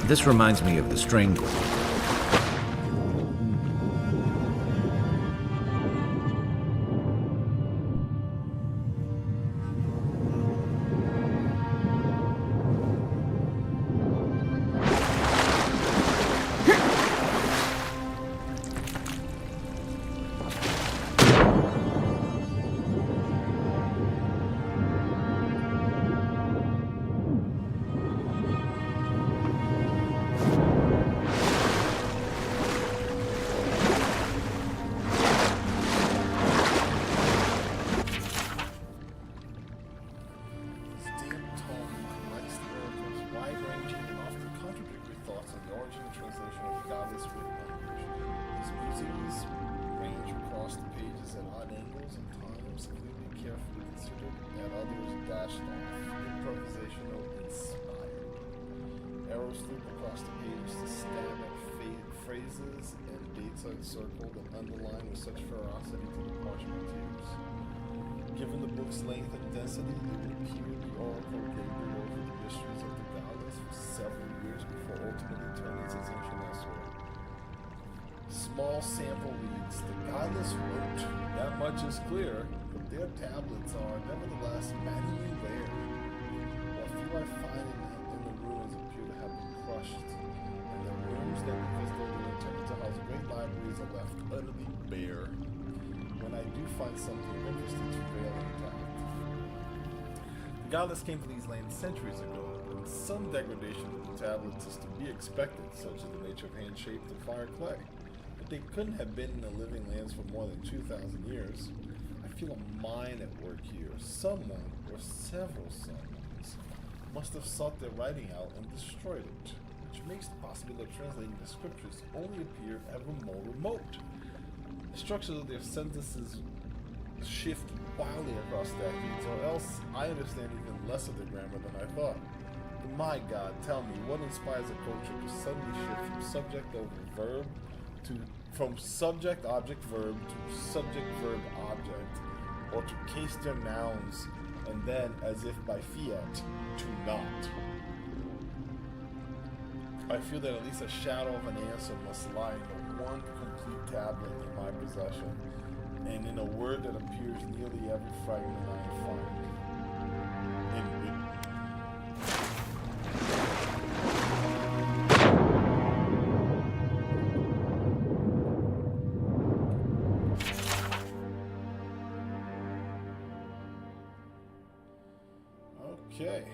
This reminds me of the Strangle. Encircled and underlined with such ferocity to the parchment tears. Given the book's length and density, it would appear the oracle lingered over the mysteries of the goddess for several years before ultimately turning its attention elsewhere. Small sample reads, the goddess wrote, that much is clear, but their tablets are nevertheless manually rare. What few I find in the ruins appear to have been crushed, and the rooms that we visited were intended to house great libraries are left utterly bare. When I do find something of interest, it's rarely intact. The goddess came to these lands centuries ago, and some degradation of the tablets is to be expected, such as the nature of hand-shaped and fire clay. But they couldn't have been in the living lands for more than 2,000 years. I feel a mind at work here. Someone, or several someones, must have sought their writing out and destroyed it, which makes the possibility of translating the scriptures only appear ever more remote. The structures of their sentences shift wildly across decades, or else I understand even less of the grammar than I thought. But my God, tell me, what inspires a culture to suddenly shift from subject object verb to subject verb object, or to case their nouns and then, as if by fiat, to not? I feel that at least a shadow of an answer must lie in the one complete tablet in my possession, and in a word that appears nearly every fragment I find in it. Okay.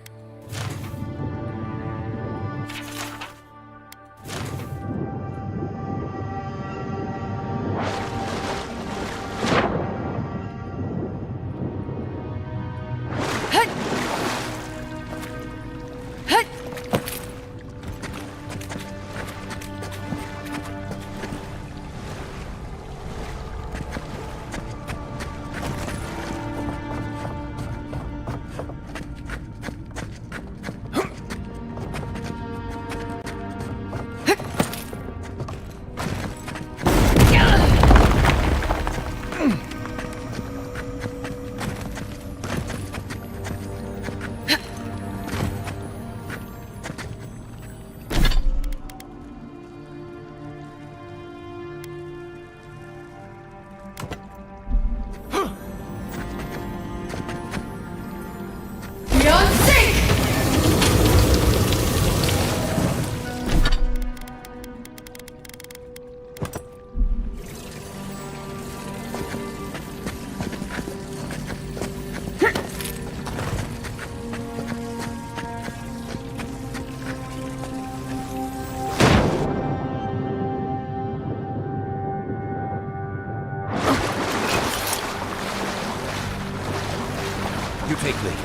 You take lead.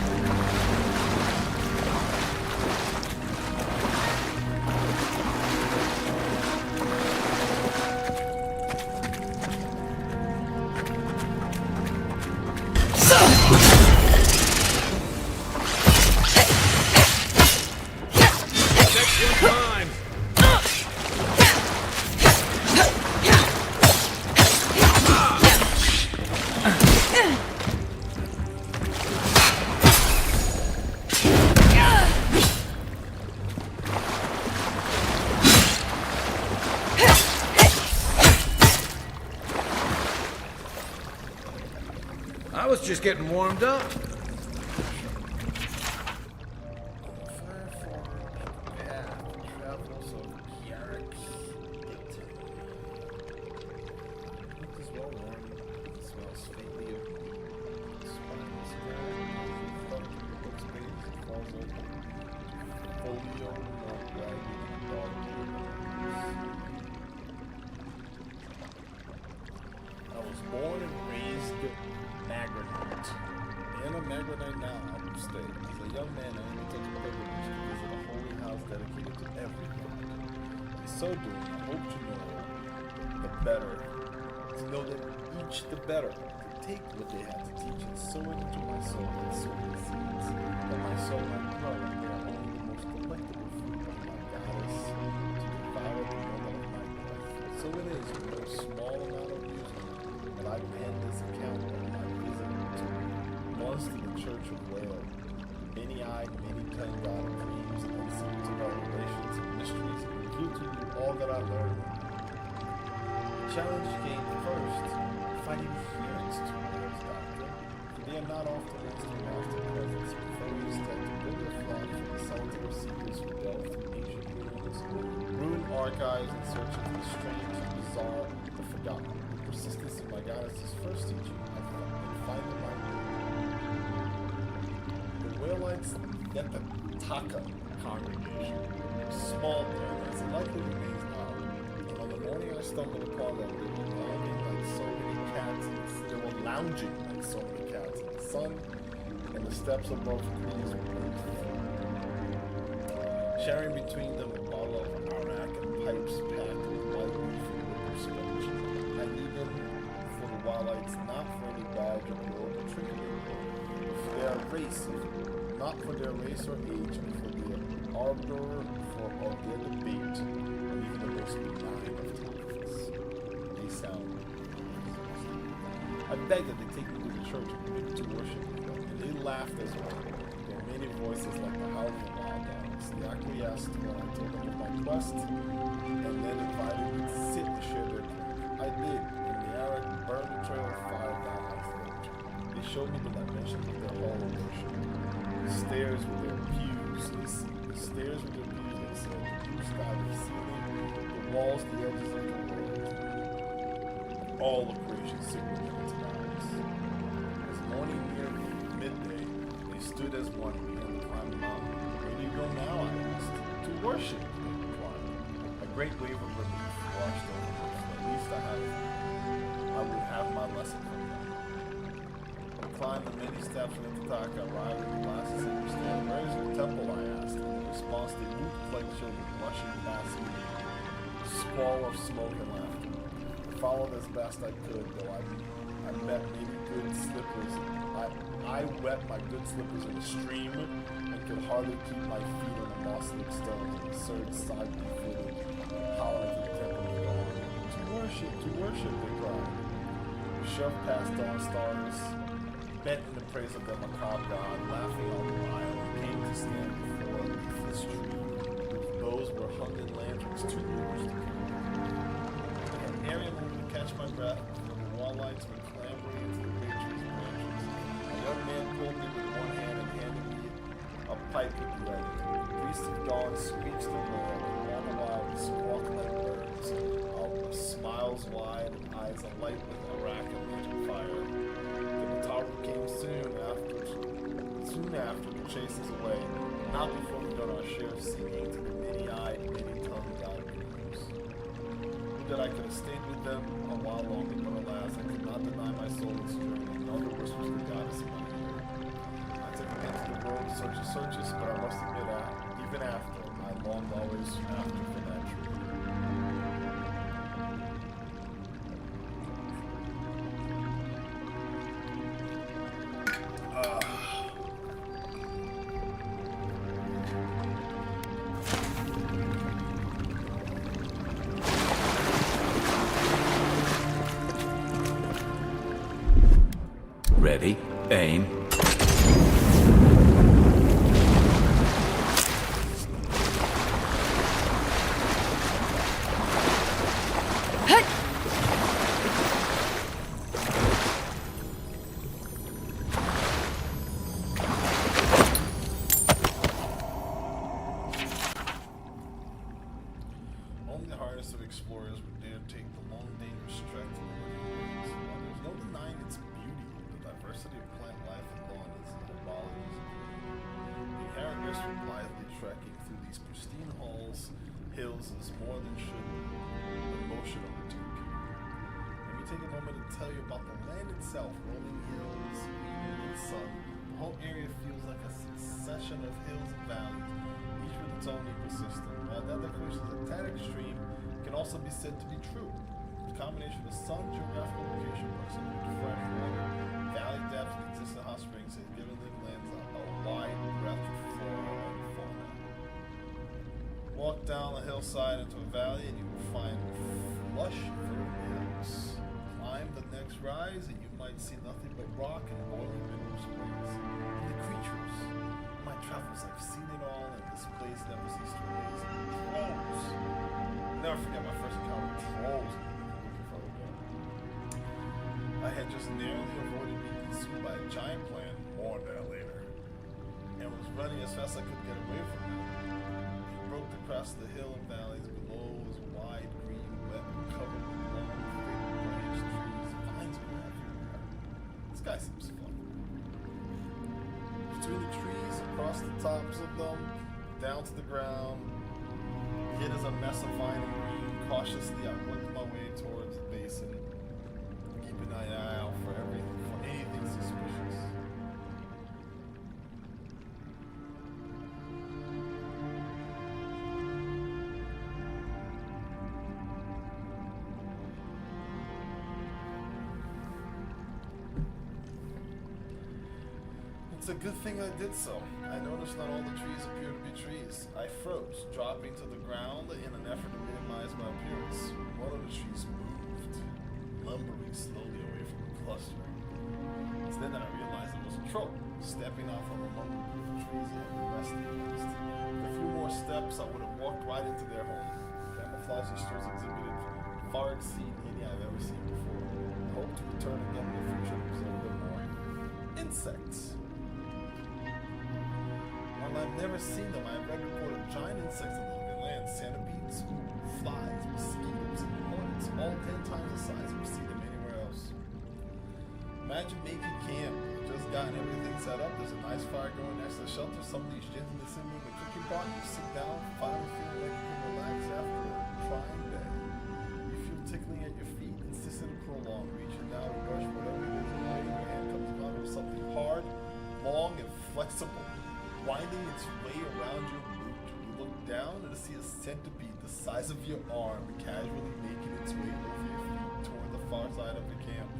I was just getting warmed up. I was born and raised Magranite. In a Magranite now, upstate. As a young man, I undertook a pilgrimage to visit a holy house dedicated to every god. In so doing, I hope to know the better, to know them each the better, to take what they have to teach and sow it into my soul and sow the seeds, that my soul might grow and bear only the most delectable fruit of my goddess, to devour the mother of my death. So it is with no small amount of music that I pen this account of my visit to once to the Church of Whale, many-eyed, many-tongued god of dreams and secrets of our relations and mysteries, and reveal to you all that I learned. The challenge came first, finding adherence to Whale's doctrine, for they are not often instant master presence, preferring instead to build their flock from the solitary seekers who delve through ancient ruins, ruined archives in search of the strange, bizarre, the forgotten. The persistence of my goddess's first teaching, I find in my the Whalites get the Taka congregation, small there, as it likely remains now. And on the morning I stumbled upon them, they were lounging like so many cats in the they were lounging like so many cats in the sun, and the steps above trees were sharing between them a bottle of arak and pipes packed with white leaf and liquor sponge. I leave them for the Wildites not for any badge or glory or trinket. For their race, not for their race or age, but for their ardor of their debate, and even the most benign of topics. They sound. I beg that they take me to the church to worship with them, and they laughed as well. Their many voices like the howling of wild dogs. They acquiesced when I told them of my quest, and then invited me to sit and share their drink. I did, and the Arab burned a trail of fire down my throat. They showed me the dimensions of their hall of worship. The stairs with their pews, they said. The stairs with their pews, they said. The blue sky, the ceiling, the walls, the edges of the world. All of creation signaled into eyes. As morning neared midday, they stood as one and began to climb the mountain. Where do you go now? I asked. To worship, they replied. A great wave of relief washed over me. At least I would have my lesson from them. I climbed the many steps from the Tataka, arrived at the last sacred stand. Where is your temple? I asked. In response, they moved like children, rushing past me. A squall of smoke and laughter. I followed as best I could, though I met many good slippers. I wet my good slippers in the stream and could hardly keep my feet on the moss-lick stones, and the surge sighed me footed, hollering to the temple of God. To worship, they cried. The sheriff passed on stars, bent in the praise of the macabre god, laughing all the while, and came to stand before a leafless tree, whose boughs were hung in lanterns 2 meters to an area moment to catch my breath before the wall lights were clambering into the great tree's branches. A young man pulled me with one hand and handed me a pipe with lead. The priest of dawn screeched and wailed, and all the while we squawked like birds, our smiles wide and eyes alight with Iraq and lantern fire. The Mataru came soon after to chase us away, not before we done our share of singing to the many-eyed, many-tongued God gurus. That I could have stayed with them a while longer, but alas, I could not deny my soul its journey, nor the whispers of the goddess in my ear. I took again to the road, searches, but I must admit, even after, I longed always after for that tree. Ready, aim. Only the hardest of explorers would dare take the long, dangerous trek to the living lands. While there's no denying its beauty, the diversity of plant life and fauna is herbology's the inherent risk from blithely trekking through these pristine hills is more than most should undertake. Let me take a moment to tell you about the land itself, rolling hills, green sun. The whole area feels like a succession of hills and valleys, each with its own ecosystem. While that declaration is a tad extreme, it can also be said to be true. The combination of the sun, geographical location, proximity to fresh water, valley depth, and existing hot springs has given living lands a wide breadth of flora and fauna. Walk down a hillside into a valley and you will find lush fertile hills. Climb the next rise and you might see nothing but rock and boiling mineral springs. And the creatures. In my travels, I've seen it all, and this place never ceases to amaze me. Trolls! I'll never forget my first encounter with trolls looking for a boat. I had just narrowly avoided being consumed by a giant plant, more on that later, and was running as fast as I could get away from it. It broke across the hill and valleys below was wide, green, wet, covered with long, thick branched trees. Vines were everywhere. This guy seems fun. Between the trees, across the tops of them, down to the ground, hid as a mess of vine and green. Cautiously, I worked my way towards the basin, keeping an eye out for anything suspicious. It's a good thing I did so. I noticed not all the trees appear to be trees. I froze, dropping to the ground in an effort to minimize my appearance. One of the trees moved, lumbering slowly away from the cluster. It's then that I realized it was a troll, stepping off from among the group of trees I had been resting against. With a few more steps, I would have walked right into their home. Camouflage stores exhibited far exceed any I've ever seen before. I hope to return again in the future to observe them more. Insects. While I've never seen them, I have read report of giant insects that live in land. Centipedes, flies, mosquitoes, and hornets, all 10 times the size we see them anywhere else. Imagine making camp. You've just gotten everything set up. There's a nice fire going next to the shelter. Somebody's gently simmering in the cooking pot. You sit down, finally feeling like you can relax after a trying day. You feel tickling at your feet, insistent to prolong, reaching down to brush whatever it is in your hand comes out of something hard, long, and flexible, winding its way around your boot. You look down and see a centipede the size of your arm casually making its way over your feet toward the far side of the camp.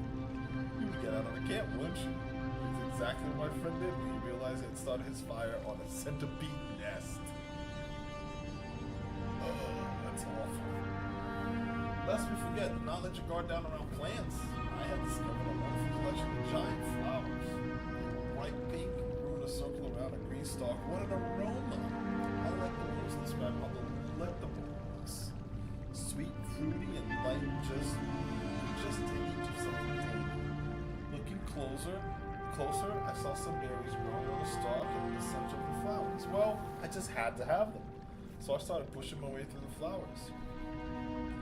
You would get out of the camp, wouldn't you? It's exactly what my friend did when he realized he had started his fire on a centipede nest. That's awful. Lest we forget, do not let your guard down around plants. I had discovered a wonderful collection of giant flowers. They were bright pink and grew in a circle around a green stalk. What an aroma! I like the most describe how delectable it was. Sweet, fruity, and light, just to each of something tender. Looking closer, I saw some berries growing on the stalk and in the center of the flowers. Well, I just had to have them. So I started pushing my way through the flowers.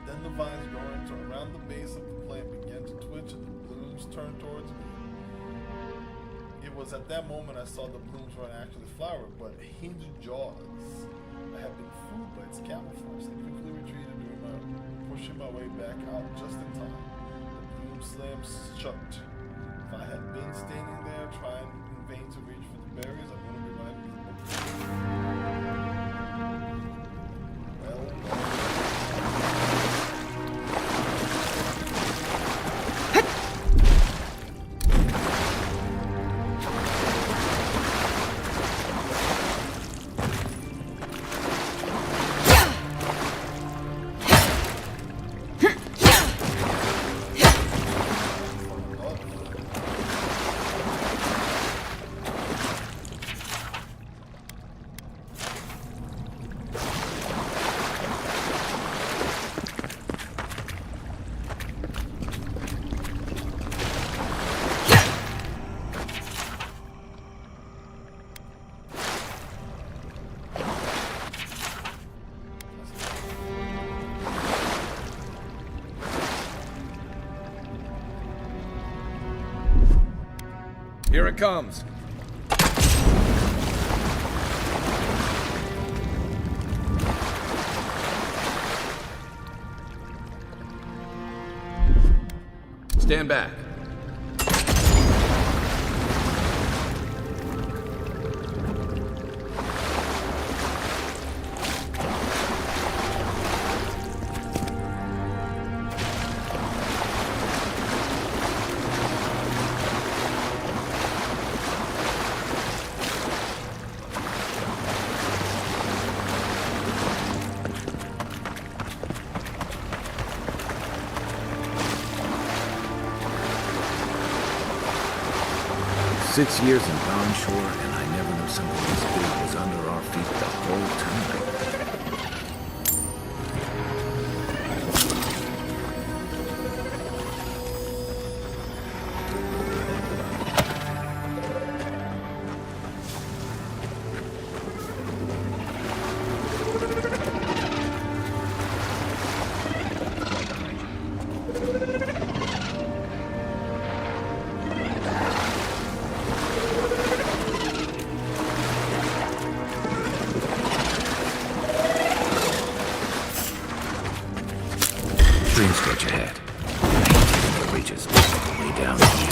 Then the vines growing around the base of the plant began to twitch and the blooms turned towards me. It was at that moment I saw the blooms weren't actually flower, but hinged jaws. I had been fooled by its camouflage. I quickly retreated, pushing my way back out just in time. The bloom slammed shut. If I had been standing there trying in vain to reach for the berries, I wouldn't be right Here it comes. Stand back. Six years in Dawn Shore, and I never knew something this big was under our feet the whole time. Dreams get your head. Reaches all the way down here.